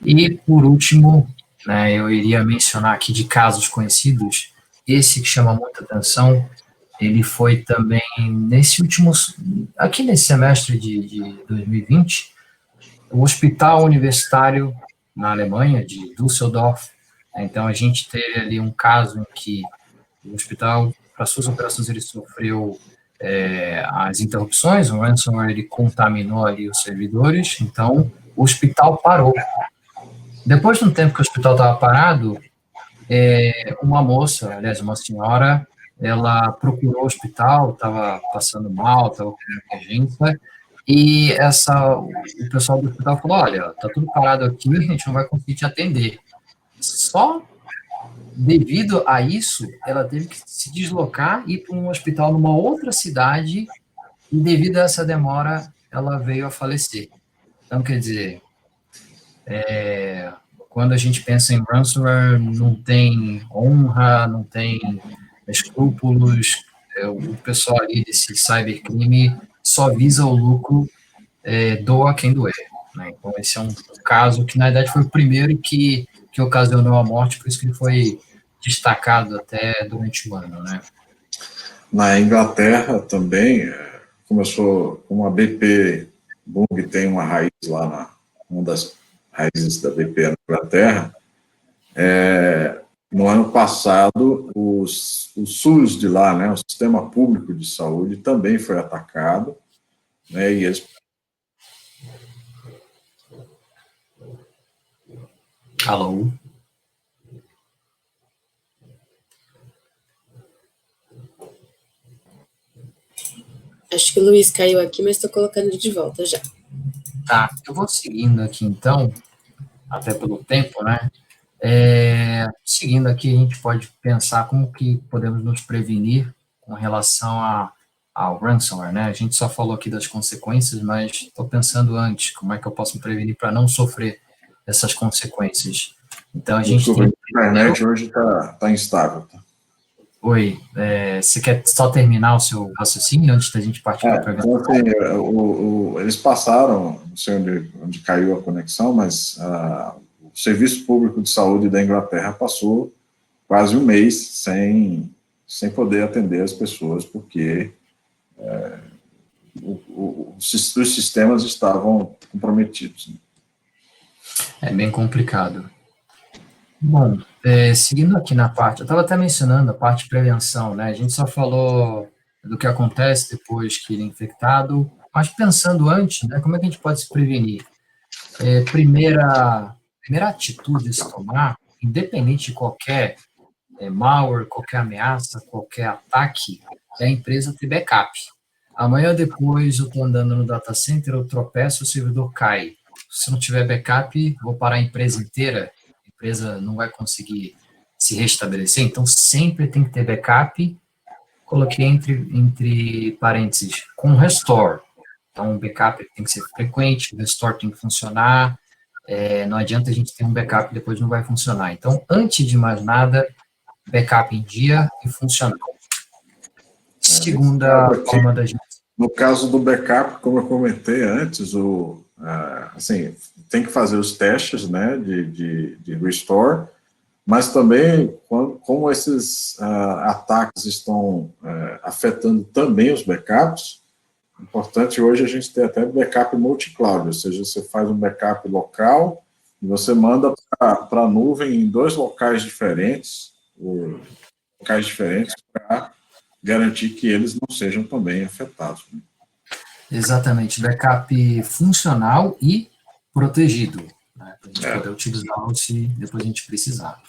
E, por último, né, eu iria mencionar aqui de casos conhecidos, esse que chama muita atenção, ele foi também aqui nesse semestre de 2020, o Hospital Universitário na Alemanha, de Düsseldorf. Então, a gente teve ali um caso em que o hospital, para suas operações, ele sofreu as interrupções, o ransomware ele contaminou ali os servidores, então o hospital parou. Depois de um tempo que o hospital estava parado, uma moça, aliás, uma senhora, ela procurou o hospital, estava passando mal, estava com emergência, e o pessoal do hospital falou, olha, está tudo parado aqui, a gente não vai conseguir te atender. Só devido a isso, ela teve que se deslocar e ir para um hospital numa outra cidade, e devido a essa demora, ela veio a falecer. Então, quer dizer, quando a gente pensa em ransomware, não tem honra, não tem escrúpulos, o pessoal ali desse cybercrime só visa o lucro, doa quem doer. Né? Então, esse é um caso que, na verdade, foi o primeiro que ocasionou a morte, por isso que ele foi destacado até durante o ano, né? Na Inglaterra também, como a BP Bung tem uma raiz lá, uma das raízes da BP na Inglaterra, no ano passado, o SUS de lá, né, o Sistema Público de Saúde, também foi atacado, né, e eles... Alô? Acho que o Luiz caiu aqui, mas estou colocando ele de volta já. Tá, eu vou seguindo aqui então, até pelo tempo, né? Seguindo aqui, a gente pode pensar como que podemos nos prevenir com relação ao ransomware, né? A gente só falou aqui das consequências, mas estou pensando antes, como é que eu posso me prevenir para não sofrer essas consequências? Então, a gente Desculpa, tem... a internet hoje está instável. Tá? Oi, você quer só terminar o seu raciocínio antes da gente partir para a prevenção? Então, assim, eles passaram, não sei onde caiu a conexão, mas o Serviço Público de Saúde da Inglaterra passou quase um mês sem poder atender as pessoas, porque os sistemas estavam comprometidos. É bem complicado. Bom, seguindo aqui na parte, eu estava até mencionando a parte de prevenção, né? A gente só falou do que acontece depois que ele é infectado, mas pensando antes, né? Como é que a gente pode se prevenir? Primeira atitude a se tomar, independente de qualquer malware, qualquer ameaça, qualquer ataque, é a empresa ter backup. Amanhã ou depois eu estou andando no data center, eu tropeço, o servidor cai. Se não tiver backup, vou parar a empresa inteira, a empresa não vai conseguir se restabelecer, então sempre tem que ter backup. Coloquei entre parênteses, com restore. Então, o backup tem que ser frequente, o restore tem que funcionar, não adianta a gente ter um backup e depois não vai funcionar. Então, antes de mais nada, backup em dia e funcional. Segunda forma da gente... No caso do backup, como eu comentei antes, assim, tem que fazer os testes, né, de restore, mas também, como esses ataques estão afetando também os backups, é importante hoje a gente ter até backup multi-cloud, ou seja, você faz um backup local e você manda para a nuvem em dois locais diferentes para garantir que eles não sejam também afetados. Né? Exatamente, backup funcional e protegido, né, para a gente poder utilizá-lo se depois a gente precisar.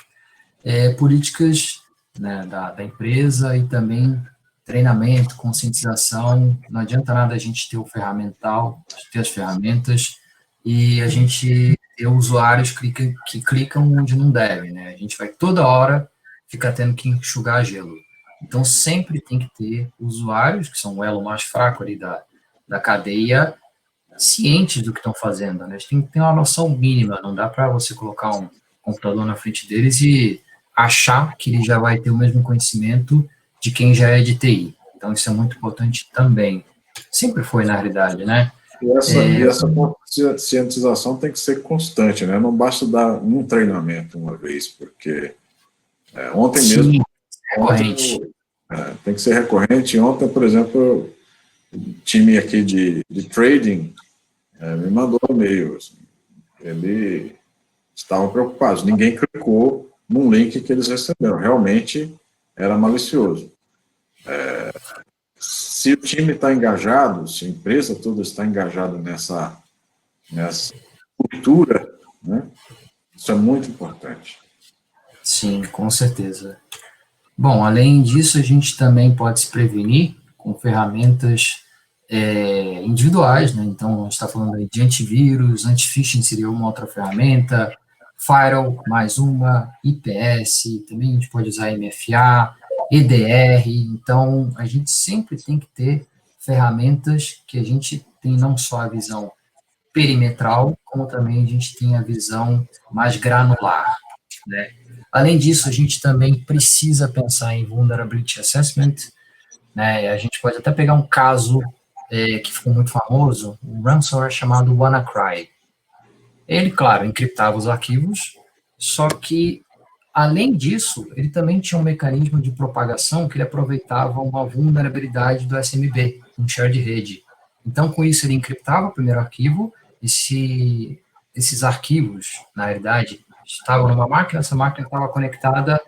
Políticas, né, da empresa e também treinamento, conscientização. Não adianta nada a gente ter o ferramental, ter as ferramentas e a gente ter usuários que clicam onde não devem, né? A gente vai toda hora ficar tendo que enxugar gelo. Então, sempre tem que ter usuários, que são o elo mais fraco ali da cadeia, cientes do que estão fazendo, né? Eles têm que ter uma noção mínima, não dá para você colocar um computador na frente deles e achar que ele já vai ter o mesmo conhecimento de quem já é de TI. Então, isso é muito importante também. Sempre foi, na realidade, né? E essa conscientização tem que ser constante, né? Não basta dar um treinamento uma vez, porque ontem Sim, mesmo... recorrente. Tem que ser recorrente. Ontem, por exemplo, o time aqui de trading me mandou um e-mail. Assim, ele estavam preocupados. Ninguém clicou num link que eles receberam. Realmente era malicioso. Se o time está engajado, se a empresa toda está engajada nessa cultura, né, isso é muito importante. Sim, com certeza. Bom, além disso, a gente também pode se prevenir com ferramentas individuais, né? Então, a gente está falando aí de antivírus, anti-phishing seria uma outra ferramenta, firewall mais uma, IPS, também a gente pode usar MFA, EDR, então a gente sempre tem que ter ferramentas que a gente tem não só a visão perimetral, como também a gente tem a visão mais granular, né? Além disso, a gente também precisa pensar em vulnerability assessment, né? A gente pode até pegar um caso que ficou muito famoso, um ransomware chamado WannaCry. Ele, claro, encriptava os arquivos, só que, além disso, ele também tinha um mecanismo de propagação que ele aproveitava uma vulnerabilidade do SMB, um share de rede. Então, com isso, ele encriptava o primeiro arquivo, e esses arquivos, na realidade, estavam numa máquina, essa máquina estava conectada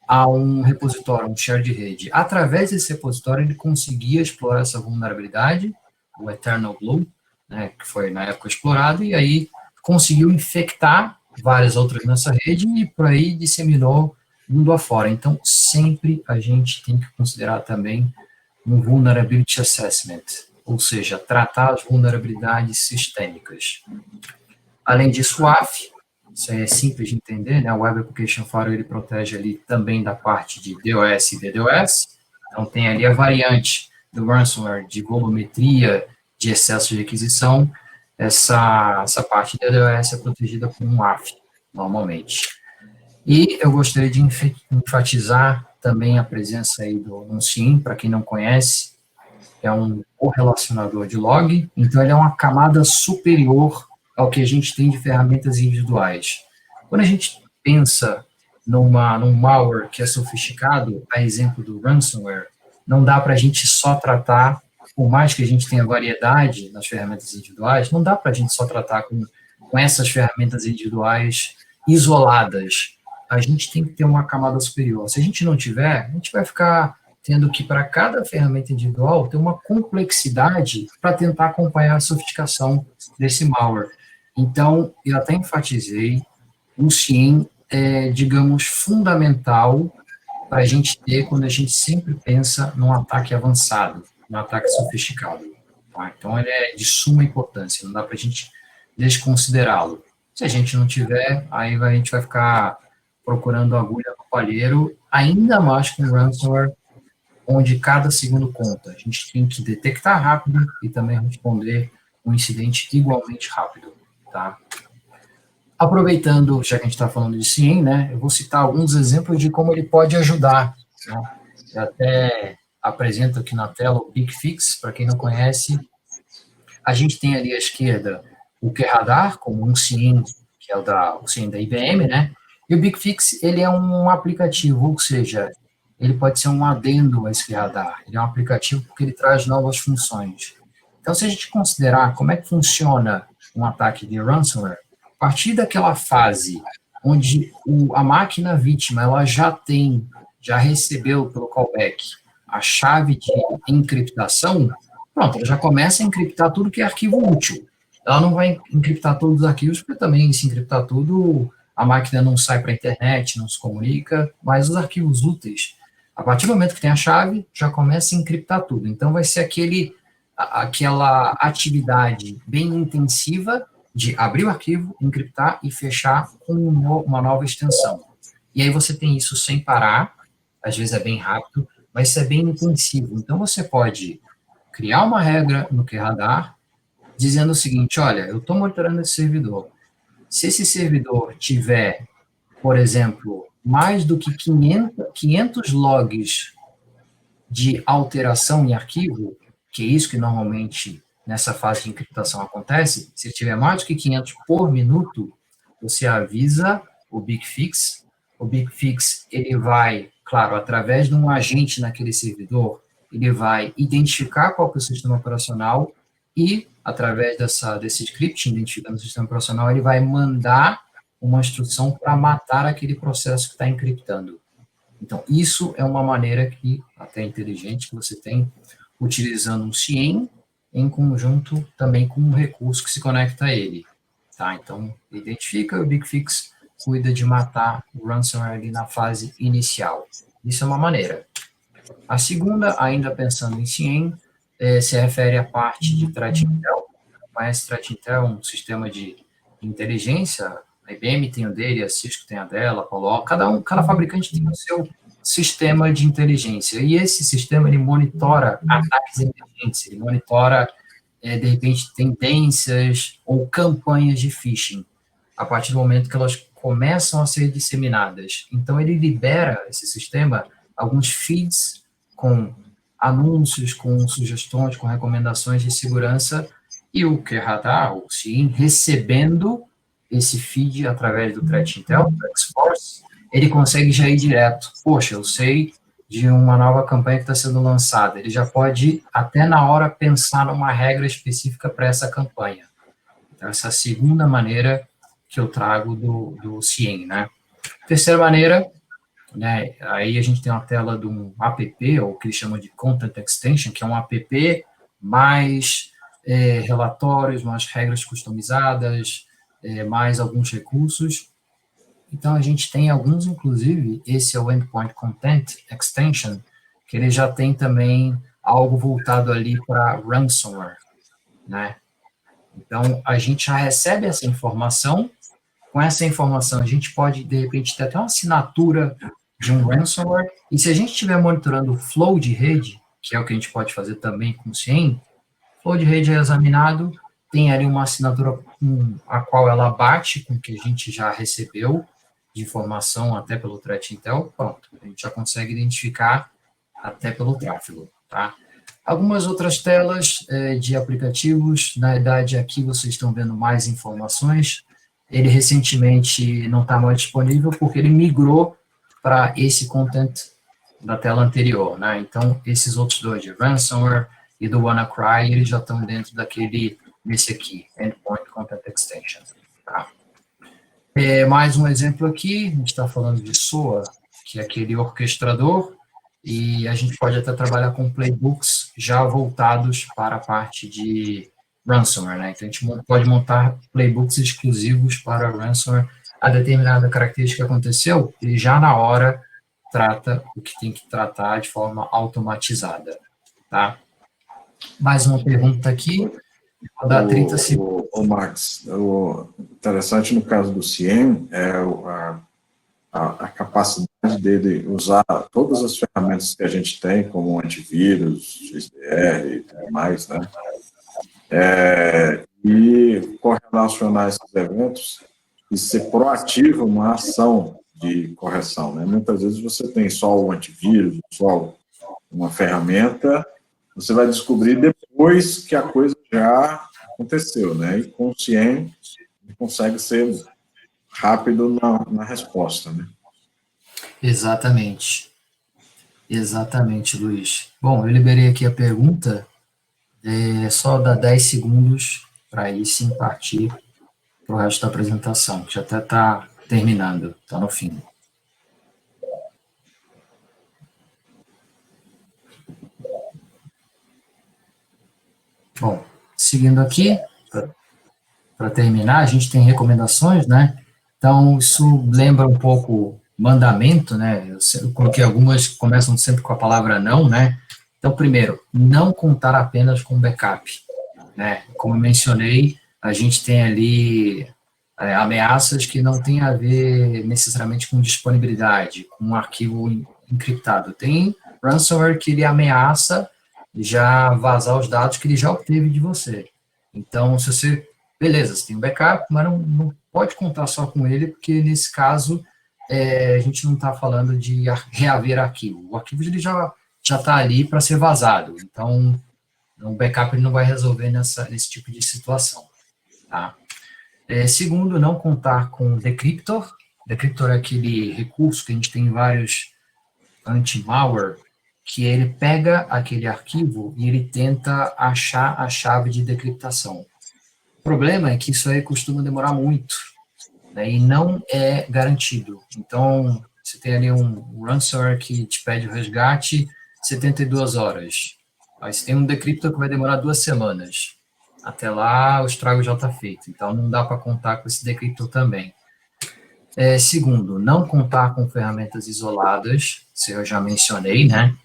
a um repositório, um share de rede. Através desse repositório, ele conseguia explorar essa vulnerabilidade, o Eternal Blue, né, que foi na época explorado, e aí conseguiu infectar várias outras nessa rede e por aí disseminou mundo afora. Então, sempre a gente tem que considerar também um Vulnerability Assessment, ou seja, tratar as vulnerabilidades sistêmicas. Além disso, o WAF, isso é simples de entender, né? O Web Application Firewall, ele protege ali também da parte de DOS e DDoS, então tem ali a variante do ransomware de volumetria, de excesso de requisição, essa parte de DDoS é protegida por um WAF, normalmente. E eu gostaria de enfatizar também a presença aí do SIEM, para quem não conhece, é um correlacionador de log, então ele é uma camada superior ao que a gente tem de ferramentas individuais. Quando a gente pensa num malware que é sofisticado, a exemplo do ransomware, não dá para a gente só tratar, por mais que a gente tenha variedade nas ferramentas individuais, não dá para a gente só tratar com essas ferramentas individuais isoladas. A gente tem que ter uma camada superior. Se a gente não tiver, a gente vai ficar tendo que, para cada ferramenta individual, ter uma complexidade para tentar acompanhar a sofisticação desse malware. Então, eu até enfatizei, o SIEM é, digamos, fundamental para a gente ter quando a gente sempre pensa num ataque avançado, num ataque sofisticado. Tá? Então, ele é de suma importância, não dá para a gente desconsiderá-lo. Se a gente não tiver, aí a gente vai ficar procurando agulha no palheiro, ainda mais com ransomware, onde cada segundo conta. A gente tem que detectar rápido e também responder um incidente igualmente rápido, tá? Aproveitando, já que a gente está falando de SIEM, né, eu vou citar alguns exemplos de como ele pode ajudar, né? Eu até apresento aqui na tela o BigFix, para quem não conhece. A gente tem ali à esquerda o QRadar, como um SIEM, que é o SIEM da IBM, né? E o BigFix, ele é um aplicativo, ou seja, ele pode ser um adendo a esse radar. Ele é um aplicativo porque ele traz novas funções. Então, se a gente considerar como é que funciona um ataque de ransomware, a partir daquela fase onde a máquina vítima ela já recebeu pelo callback a chave de encriptação, a pronto, ela já começa a encriptar tudo que é arquivo útil. Ela não vai encriptar todos os arquivos, porque também, se encriptar tudo, a máquina não sai para a internet, não se comunica, mas os arquivos úteis, a partir do momento que tem a chave, já começa a encriptar tudo. Então, vai ser aquela atividade bem intensiva de abrir o arquivo, encriptar e fechar com uma nova extensão. E aí você tem isso sem parar, às vezes é bem rápido, mas isso é bem intensivo. Então, você pode criar uma regra no QRadar, dizendo o seguinte, olha, eu estou monitorando esse servidor. Se esse servidor tiver, por exemplo, mais do que 500 logs de alteração em arquivo, que é isso que normalmente nessa fase de encriptação acontece, se tiver mais do que 500 por minuto, você avisa o BigFix. O BigFix, ele vai, claro, através de um agente naquele servidor, ele vai identificar qual que é o sistema operacional e, através desse script, identificando o sistema operacional, ele vai mandar uma instrução para matar aquele processo que está encriptando. Então, isso é uma maneira que, até inteligente, que você tem, utilizando um CIEM em conjunto também com um recurso que se conecta a ele. Tá? Então, identifica, o BigFix cuida de matar o ransomware ali na fase inicial. Isso é uma maneira. A segunda, ainda pensando em CIEM, se refere à parte de Threat Intel. Conhece Threat Intel, um sistema de inteligência. A IBM tem o dele, a Cisco tem a dela, coloca. Cada fabricante tem o seu sistema de inteligência. E esse sistema, ele monitora ataques emergentes, ele monitora, de repente, tendências ou campanhas de phishing, a partir do momento que elas começam a ser disseminadas. Então, ele libera, esse sistema, alguns feeds com anúncios, com sugestões, com recomendações de segurança, e o QRadar, o CIEM, recebendo esse feed através do Threat Intel, do X-Force, ele consegue já ir direto. Poxa, eu sei de uma nova campanha que está sendo lançada. Ele já pode, até na hora, pensar numa regra específica para essa campanha. Então, essa é a segunda maneira que eu trago do CIEM, né? Terceira maneira, né, aí a gente tem uma tela de um app, ou o que eles chamam de Content Extension, que é um app mais relatórios, mais regras customizadas, mais alguns recursos. Então, a gente tem alguns, inclusive, esse é o Endpoint Content Extension, que ele já tem também algo voltado ali para ransomware, né? Então, a gente já recebe essa informação. Com essa informação, a gente pode, de repente, ter até uma assinatura de um ransomware. E se a gente estiver monitorando o flow de rede, que é o que a gente pode fazer também com o CIEM, flow de rede é examinado, tem ali uma assinatura com a qual ela bate com o que a gente já recebeu de informação até pelo Threat Intel, pronto, a gente já consegue identificar até pelo tráfego, tá? Algumas outras telas de aplicativos, na verdade aqui vocês estão vendo mais informações. Ele recentemente não está mais disponível porque ele migrou para esse content da tela anterior, né? Então, esses outros dois, de ransomware e do WannaCry, eles já estão dentro desse aqui, Endpoint Content Extension, tá? Mais um exemplo aqui, a gente está falando de SOA, que é aquele orquestrador, e a gente pode até trabalhar com playbooks já voltados para a parte de ransomware, né? Então, a gente pode montar playbooks exclusivos para ransomware. A determinada característica que aconteceu, ele já na hora trata o que tem que tratar de forma automatizada, tá? Mais uma pergunta aqui, vou dar 30 segundos. O Max, o interessante no caso do CIEM é a capacidade dele usar todas as ferramentas que a gente tem, como antivírus, XDR e tudo mais, né? E correlacionar esses eventos e ser proativo uma ação de correção, né? Muitas vezes você tem só o antivírus, só uma ferramenta, você vai descobrir depois que a coisa já aconteceu, né? E com o CIEM consegue ser rápido na resposta, né? Exatamente. Exatamente, Luiz. Bom, eu liberei aqui a pergunta, só dar 10 segundos para aí sim partir para o resto da apresentação, que já até está terminando, está no fim. Bom, seguindo aqui, para terminar, a gente tem recomendações, né? Então, isso lembra um pouco mandamento, né? Eu coloquei algumas que começam sempre com a palavra não, né? Então, primeiro, não contar apenas com backup, né? Como eu mencionei, a gente tem ali ameaças que não têm a ver necessariamente com disponibilidade, com um arquivo encriptado. Tem ransomware que ele ameaça já vazar os dados que ele já obteve de você. Então, se você, beleza, você tem um backup, mas não pode contar só com ele, porque nesse caso a gente não está falando de reaver arquivo. O arquivo ele já está ali para ser vazado. Então, o backup ele não vai resolver nesse tipo de situação. Tá? Segundo, não contar com decryptor. Decryptor é aquele recurso que a gente tem em vários anti-malware, que ele pega aquele arquivo e ele tenta achar a chave de decriptação. O problema é que isso aí costuma demorar muito, né, e não é garantido. Então, você tem ali um ransomware que te pede o resgate 72 horas. Aí você tem um decryptor que vai demorar 2 semanas. Até lá, o estrago já está feito. Então, não dá para contar com esse decryptor também. Segundo, não contar com ferramentas isoladas, se eu já mencionei, né?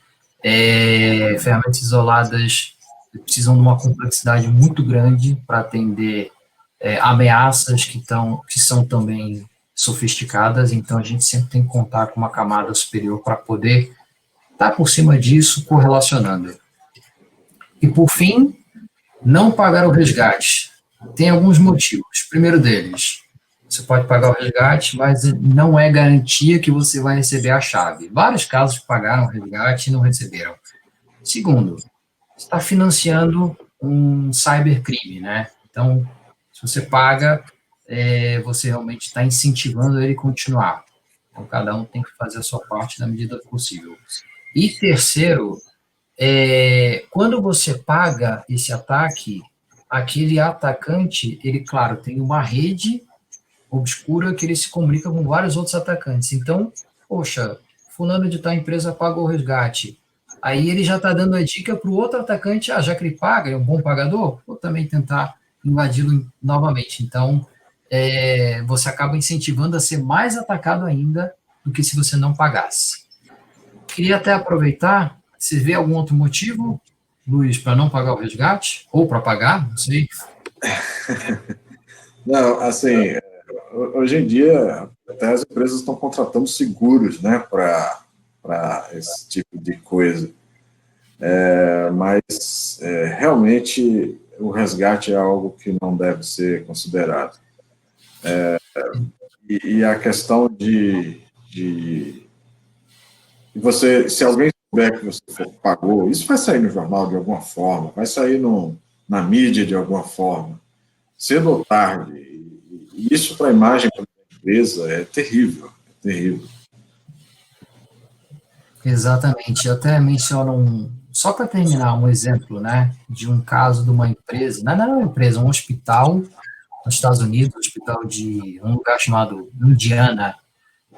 Ferramentas isoladas precisam de uma complexidade muito grande para atender ameaças que são também sofisticadas, então a gente sempre tem que contar com uma camada superior para poder estar por cima disso, correlacionando. E por fim, não pagar o resgate. Tem alguns motivos. Primeiro deles, você pode pagar o resgate, mas não é garantia que você vai receber a chave. Vários casos pagaram o resgate e não receberam. Segundo, você está financiando um cybercrime, né? Então, se você paga, você realmente está incentivando ele a continuar. Então, cada um tem que fazer a sua parte na medida do possível. E terceiro, quando você paga esse ataque, aquele atacante, ele, claro, tem uma rede obscura que ele se comunica com vários outros atacantes. Então, poxa, fulano de tal empresa pagou o resgate. Aí ele já está dando a dica para o outro atacante, já que ele paga, é um bom pagador, vou também tentar invadi-lo novamente. Então, você acaba incentivando a ser mais atacado ainda do que se você não pagasse. Queria até aproveitar, se vê algum outro motivo, Luiz, para não pagar o resgate? Ou para pagar, não sei. Não, assim, hoje em dia, até as empresas estão contratando seguros, né, para esse tipo de coisa. Mas, realmente, o resgate é algo que não deve ser considerado. E a questão de você, se alguém souber que você pagou, isso vai sair no jornal de alguma forma, vai sair na mídia de alguma forma, cedo ou tarde. E isso para a imagem da empresa é terrível, é terrível. Exatamente. Eu até menciono só para terminar, um exemplo, né, de um caso de uma empresa, não é uma empresa, um hospital nos Estados Unidos, um hospital de um lugar chamado Indiana.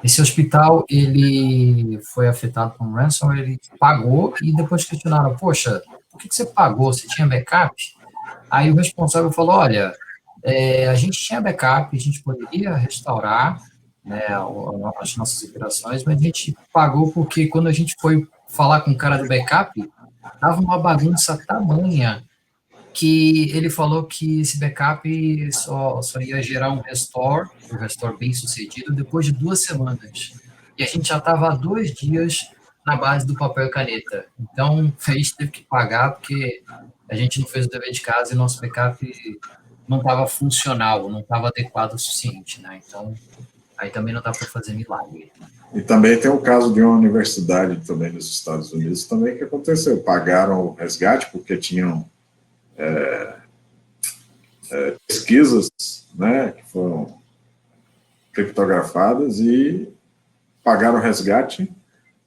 Esse hospital, ele foi afetado por um ransomware, ele pagou e depois questionaram, poxa, por que você pagou? Você tinha backup? Aí o responsável falou, olha, a gente tinha backup, a gente poderia restaurar, né, as nossas operações, mas a gente pagou porque quando a gente foi falar com o cara do backup, dava uma bagunça tamanha que ele falou que esse backup só ia gerar um restore bem sucedido, depois de 2 semanas. E a gente já estava há 2 dias na base do papel e caneta. Então, a gente teve que pagar porque a gente não fez o dever de casa e nosso backup não estava funcional, não estava adequado o suficiente, né? Então, aí também não dá para fazer milagre. E também tem o caso de uma universidade também nos Estados Unidos também que aconteceu. Pagaram o resgate porque tinham pesquisas, né, que foram criptografadas e pagaram o resgate,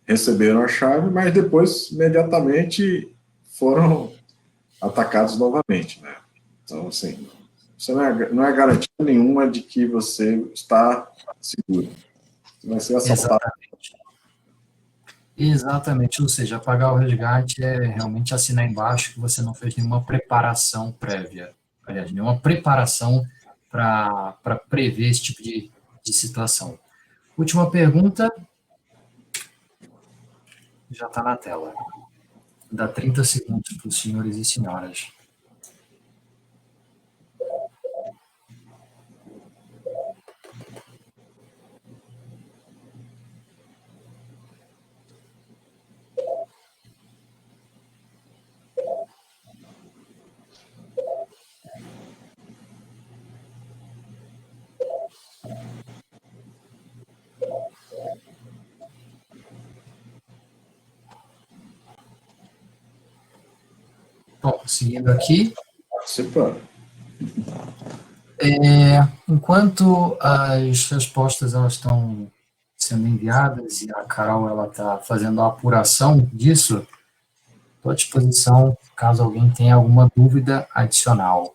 receberam a chave, mas depois, imediatamente, foram atacados novamente, né? Então, assim, você não é garantia nenhuma de que você está seguro. Você vai ser assaltado. Exatamente. Exatamente, ou seja, pagar o resgate é realmente assinar embaixo que você não fez nenhuma preparação prévia, aliás, nenhuma preparação para prever esse tipo de situação. Última pergunta, já está na tela. Dá 30 segundos para os senhores e senhoras. Bom, seguindo aqui, Participando. enquanto as respostas elas estão sendo enviadas e a Carol ela está fazendo a apuração disso, estou à disposição caso alguém tenha alguma dúvida adicional.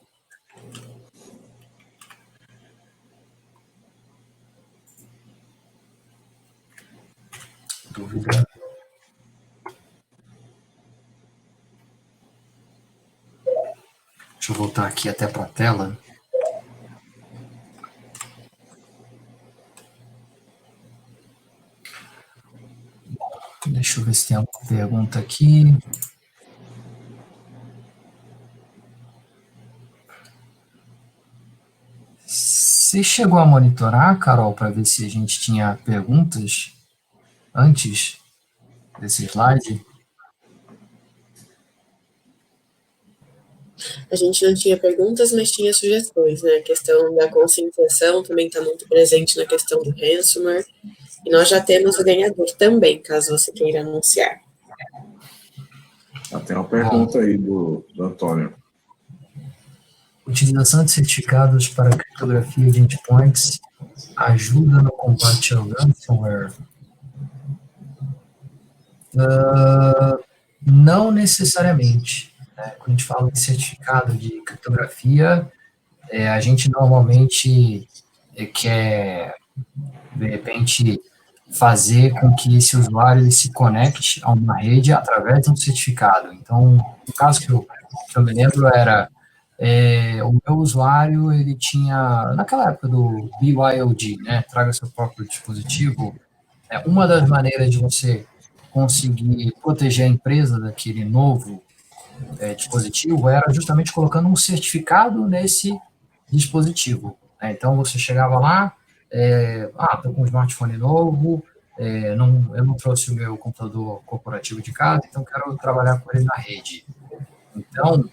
Dúvida? Deixa eu voltar aqui até para a tela. Deixa eu ver se tem alguma pergunta aqui. Você chegou a monitorar, Carol, para ver se a gente tinha perguntas antes desse slide? A gente não tinha perguntas, mas tinha sugestões, né? A questão da conscientização também está muito presente na questão do ransomware. E nós já temos o ganhador também, caso você queira anunciar. Tem uma pergunta aí do Antônio. Utilização de certificados para criptografia de endpoints ajuda no combate ao ransomware? Não necessariamente. Né? Quando a gente fala de certificado de criptografia, a gente normalmente quer, de repente, fazer com que esse usuário ele se conecte a uma rede através de um certificado. Então, no caso que eu me lembro era o meu usuário, ele tinha, naquela época do BYOD, né, traga seu próprio dispositivo, uma das maneiras de você conseguir proteger a empresa daquele novo dispositivo era justamente colocando um certificado nesse dispositivo. Né? Então, você chegava lá, estou com um smartphone novo, eu não trouxe o meu computador corporativo de casa, então quero trabalhar com ele na rede. Então,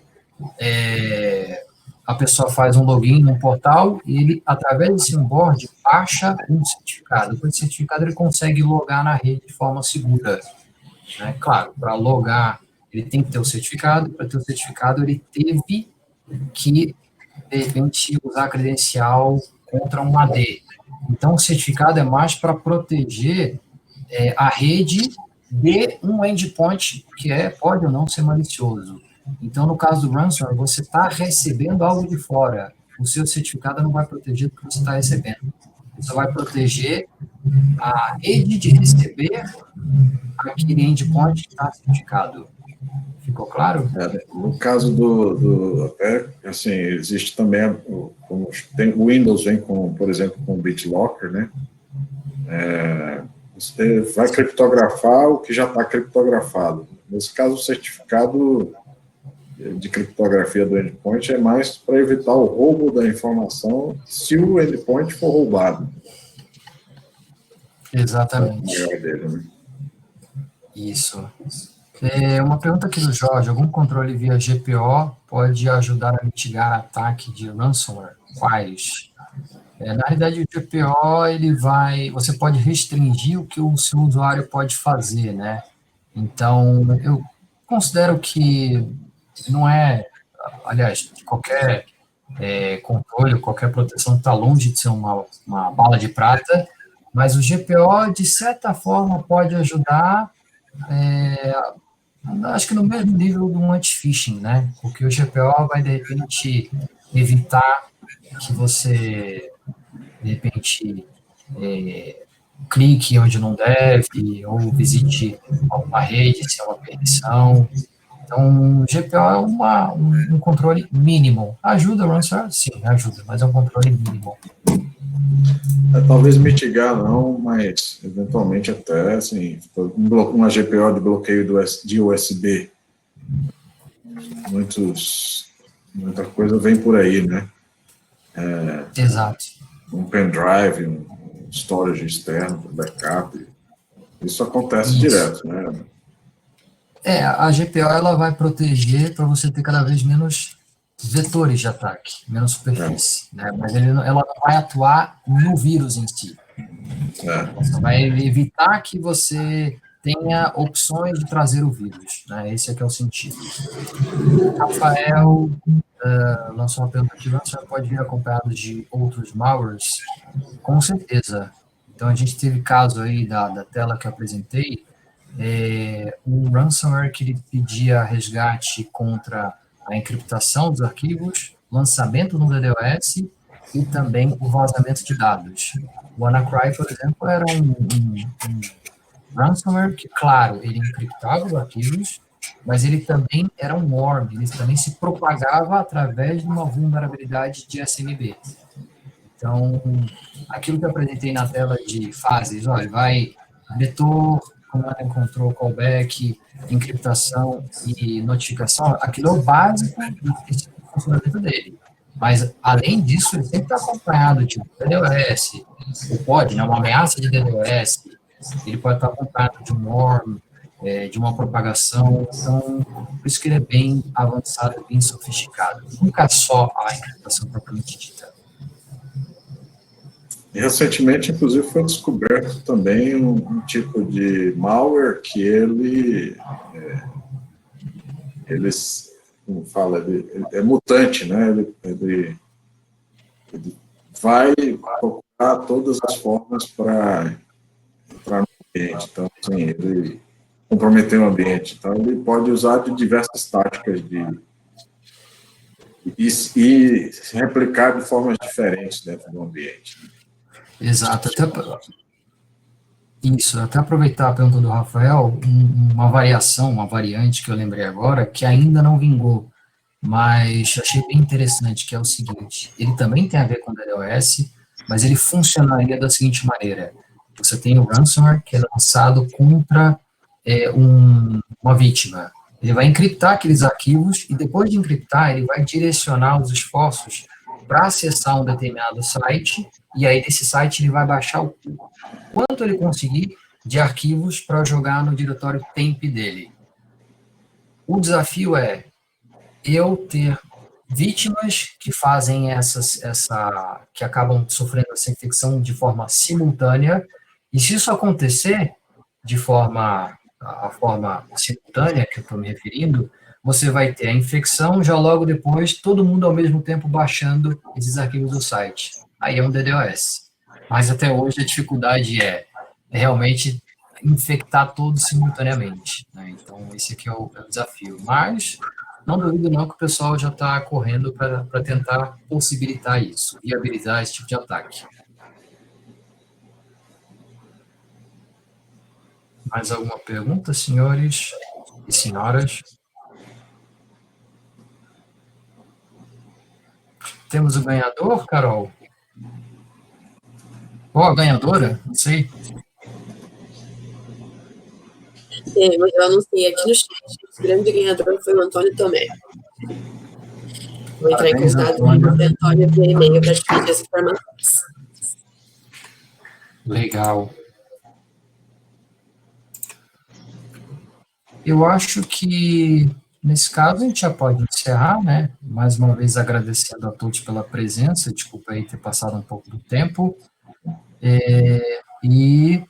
a pessoa faz um login no portal e ele, através desse onboard, baixa um certificado. Com esse certificado, ele consegue logar na rede de forma segura. Né? Claro, para logar, ele tem que ter o certificado, para ter o certificado, ele teve que, de repente, usar a credencial contra um AD. Então, o certificado é mais para proteger a rede de um endpoint que pode ou não ser malicioso. Então, no caso do ransomware, você está recebendo algo de fora. O seu certificado não vai proteger o que você está recebendo. Você vai proteger a rede de receber aquele endpoint que está certificado. Ficou claro? No caso assim, existe também, tem o Windows vem com, por exemplo, com o BitLocker, né? Você vai criptografar o que já está criptografado. Nesse caso, o certificado de criptografia do endpoint é mais para evitar o roubo da informação se o endpoint for roubado. Exatamente. Dele, né? Isso. Uma pergunta aqui do Jorge: algum controle via GPO pode ajudar a mitigar ataque de ransomware? Quais? Na realidade, o GPO, você pode restringir o que o seu usuário pode fazer, né? Então, eu considero que não aliás, qualquer controle, qualquer proteção está longe de ser uma bala de prata, mas o GPO, de certa forma, pode ajudar, acho que no mesmo nível do anti-phishing, né? Porque o GPO vai, de repente, evitar que você, de repente, clique onde não deve, ou visite alguma rede sem uma permissão. Então, o GPO é um controle mínimo. Ajuda o ransomware? Sim, ajuda, mas é um controle mínimo. Talvez mitigar não, mas eventualmente até, assim, uma GPO de bloqueio de USB. Muita coisa vem por aí, né? Exato. Um pendrive, um storage externo, backup. Isso acontece Isso. direto, né? A GPO ela vai proteger para você ter cada vez menos vetores de ataque, menos superfície, né? Mas ela não vai atuar no vírus em si. Você vai evitar que você tenha opções de trazer o vírus, né? Esse aqui é o sentido. Rafael lançou uma pergunta aqui, você pode vir acompanhado de outros malwares? Com certeza. Então, a gente teve caso aí da tela que eu apresentei, um ransomware que ele pedia resgate contra a encriptação dos arquivos, lançamento no DDoS e também o vazamento de dados. O WannaCry, por exemplo, era um ransomware que, claro, ele encriptava os arquivos, mas ele também era um worm, ele também se propagava através de uma vulnerabilidade de SMB. Então, aquilo que eu apresentei na tela de fases, olha, vai vetor, command and control, callback, encriptação e notificação, aquilo é o básico do funcionamento dele. Mas, além disso, ele sempre está acompanhado de um DDoS, ou pode, né, uma ameaça de DDoS, ele pode estar acompanhado de um worm, de uma propagação, então, por isso que ele é bem avançado, bem sofisticado. Nunca só a encriptação propriamente dita. E recentemente, inclusive, foi descoberto também um tipo de malware que como fala, ele é mutante, né? Ele vai procurar todas as formas para entrar no ambiente. Então, assim, ele comprometer o ambiente. Então, ele pode usar de diversas táticas e se replicar de formas diferentes dentro do ambiente. Exato. Até aproveitar a pergunta do Rafael, uma variação, uma variante que eu lembrei agora, que ainda não vingou, mas achei bem interessante, que é o seguinte, ele também tem a ver com DDoS, mas ele funcionaria da seguinte maneira, você tem o ransomware, que é lançado contra uma vítima, ele vai encriptar aqueles arquivos, e depois de encriptar, ele vai direcionar os esforços para acessar um determinado site, e aí desse site ele vai baixar o quanto ele conseguir de arquivos para jogar no diretório temp dele. O desafio é eu ter vítimas que fazem que acabam sofrendo essa infecção de forma simultânea, e se isso acontecer a forma simultânea que eu estou me referindo, você vai ter a infecção, já logo depois, todo mundo ao mesmo tempo baixando esses arquivos do site. Aí é um DDoS. Mas até hoje a dificuldade é realmente infectar todos simultaneamente, né? Então, esse aqui é o desafio. Mas não duvido não que o pessoal já está correndo para tentar possibilitar isso, viabilizar esse tipo de ataque. Mais alguma pergunta, senhores e senhoras? Temos o ganhador, Carol? Ou a ganhadora? Não sei. Mas eu anunciei aqui no chat. O grande ganhador foi o Antônio Tomé. Vou entrar em contato com o Antônio via e-mail para dividir as informações. Legal. Eu acho que, nesse caso, a gente já pode encerrar, né? Mais uma vez agradecendo a todos pela presença, desculpa aí ter passado um pouco do tempo. E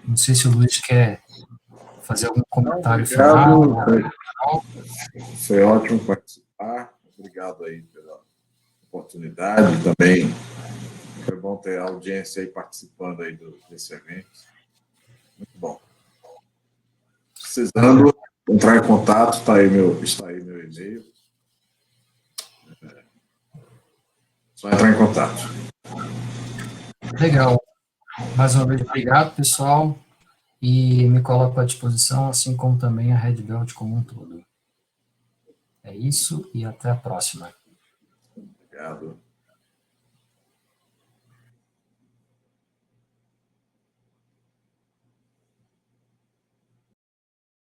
não sei se o Luiz quer fazer algum comentário final. Foi ótimo participar. Obrigado aí pela oportunidade também. Foi bom ter a audiência aí participando aí desse evento. Muito bom. Precisando entrar em contato, está aí meu e-mail. Só entrar em contato. Legal. Mais uma vez, obrigado, pessoal, e me coloco à disposição, assim como também a Red Belt como um todo. É isso, e até a próxima. Obrigado.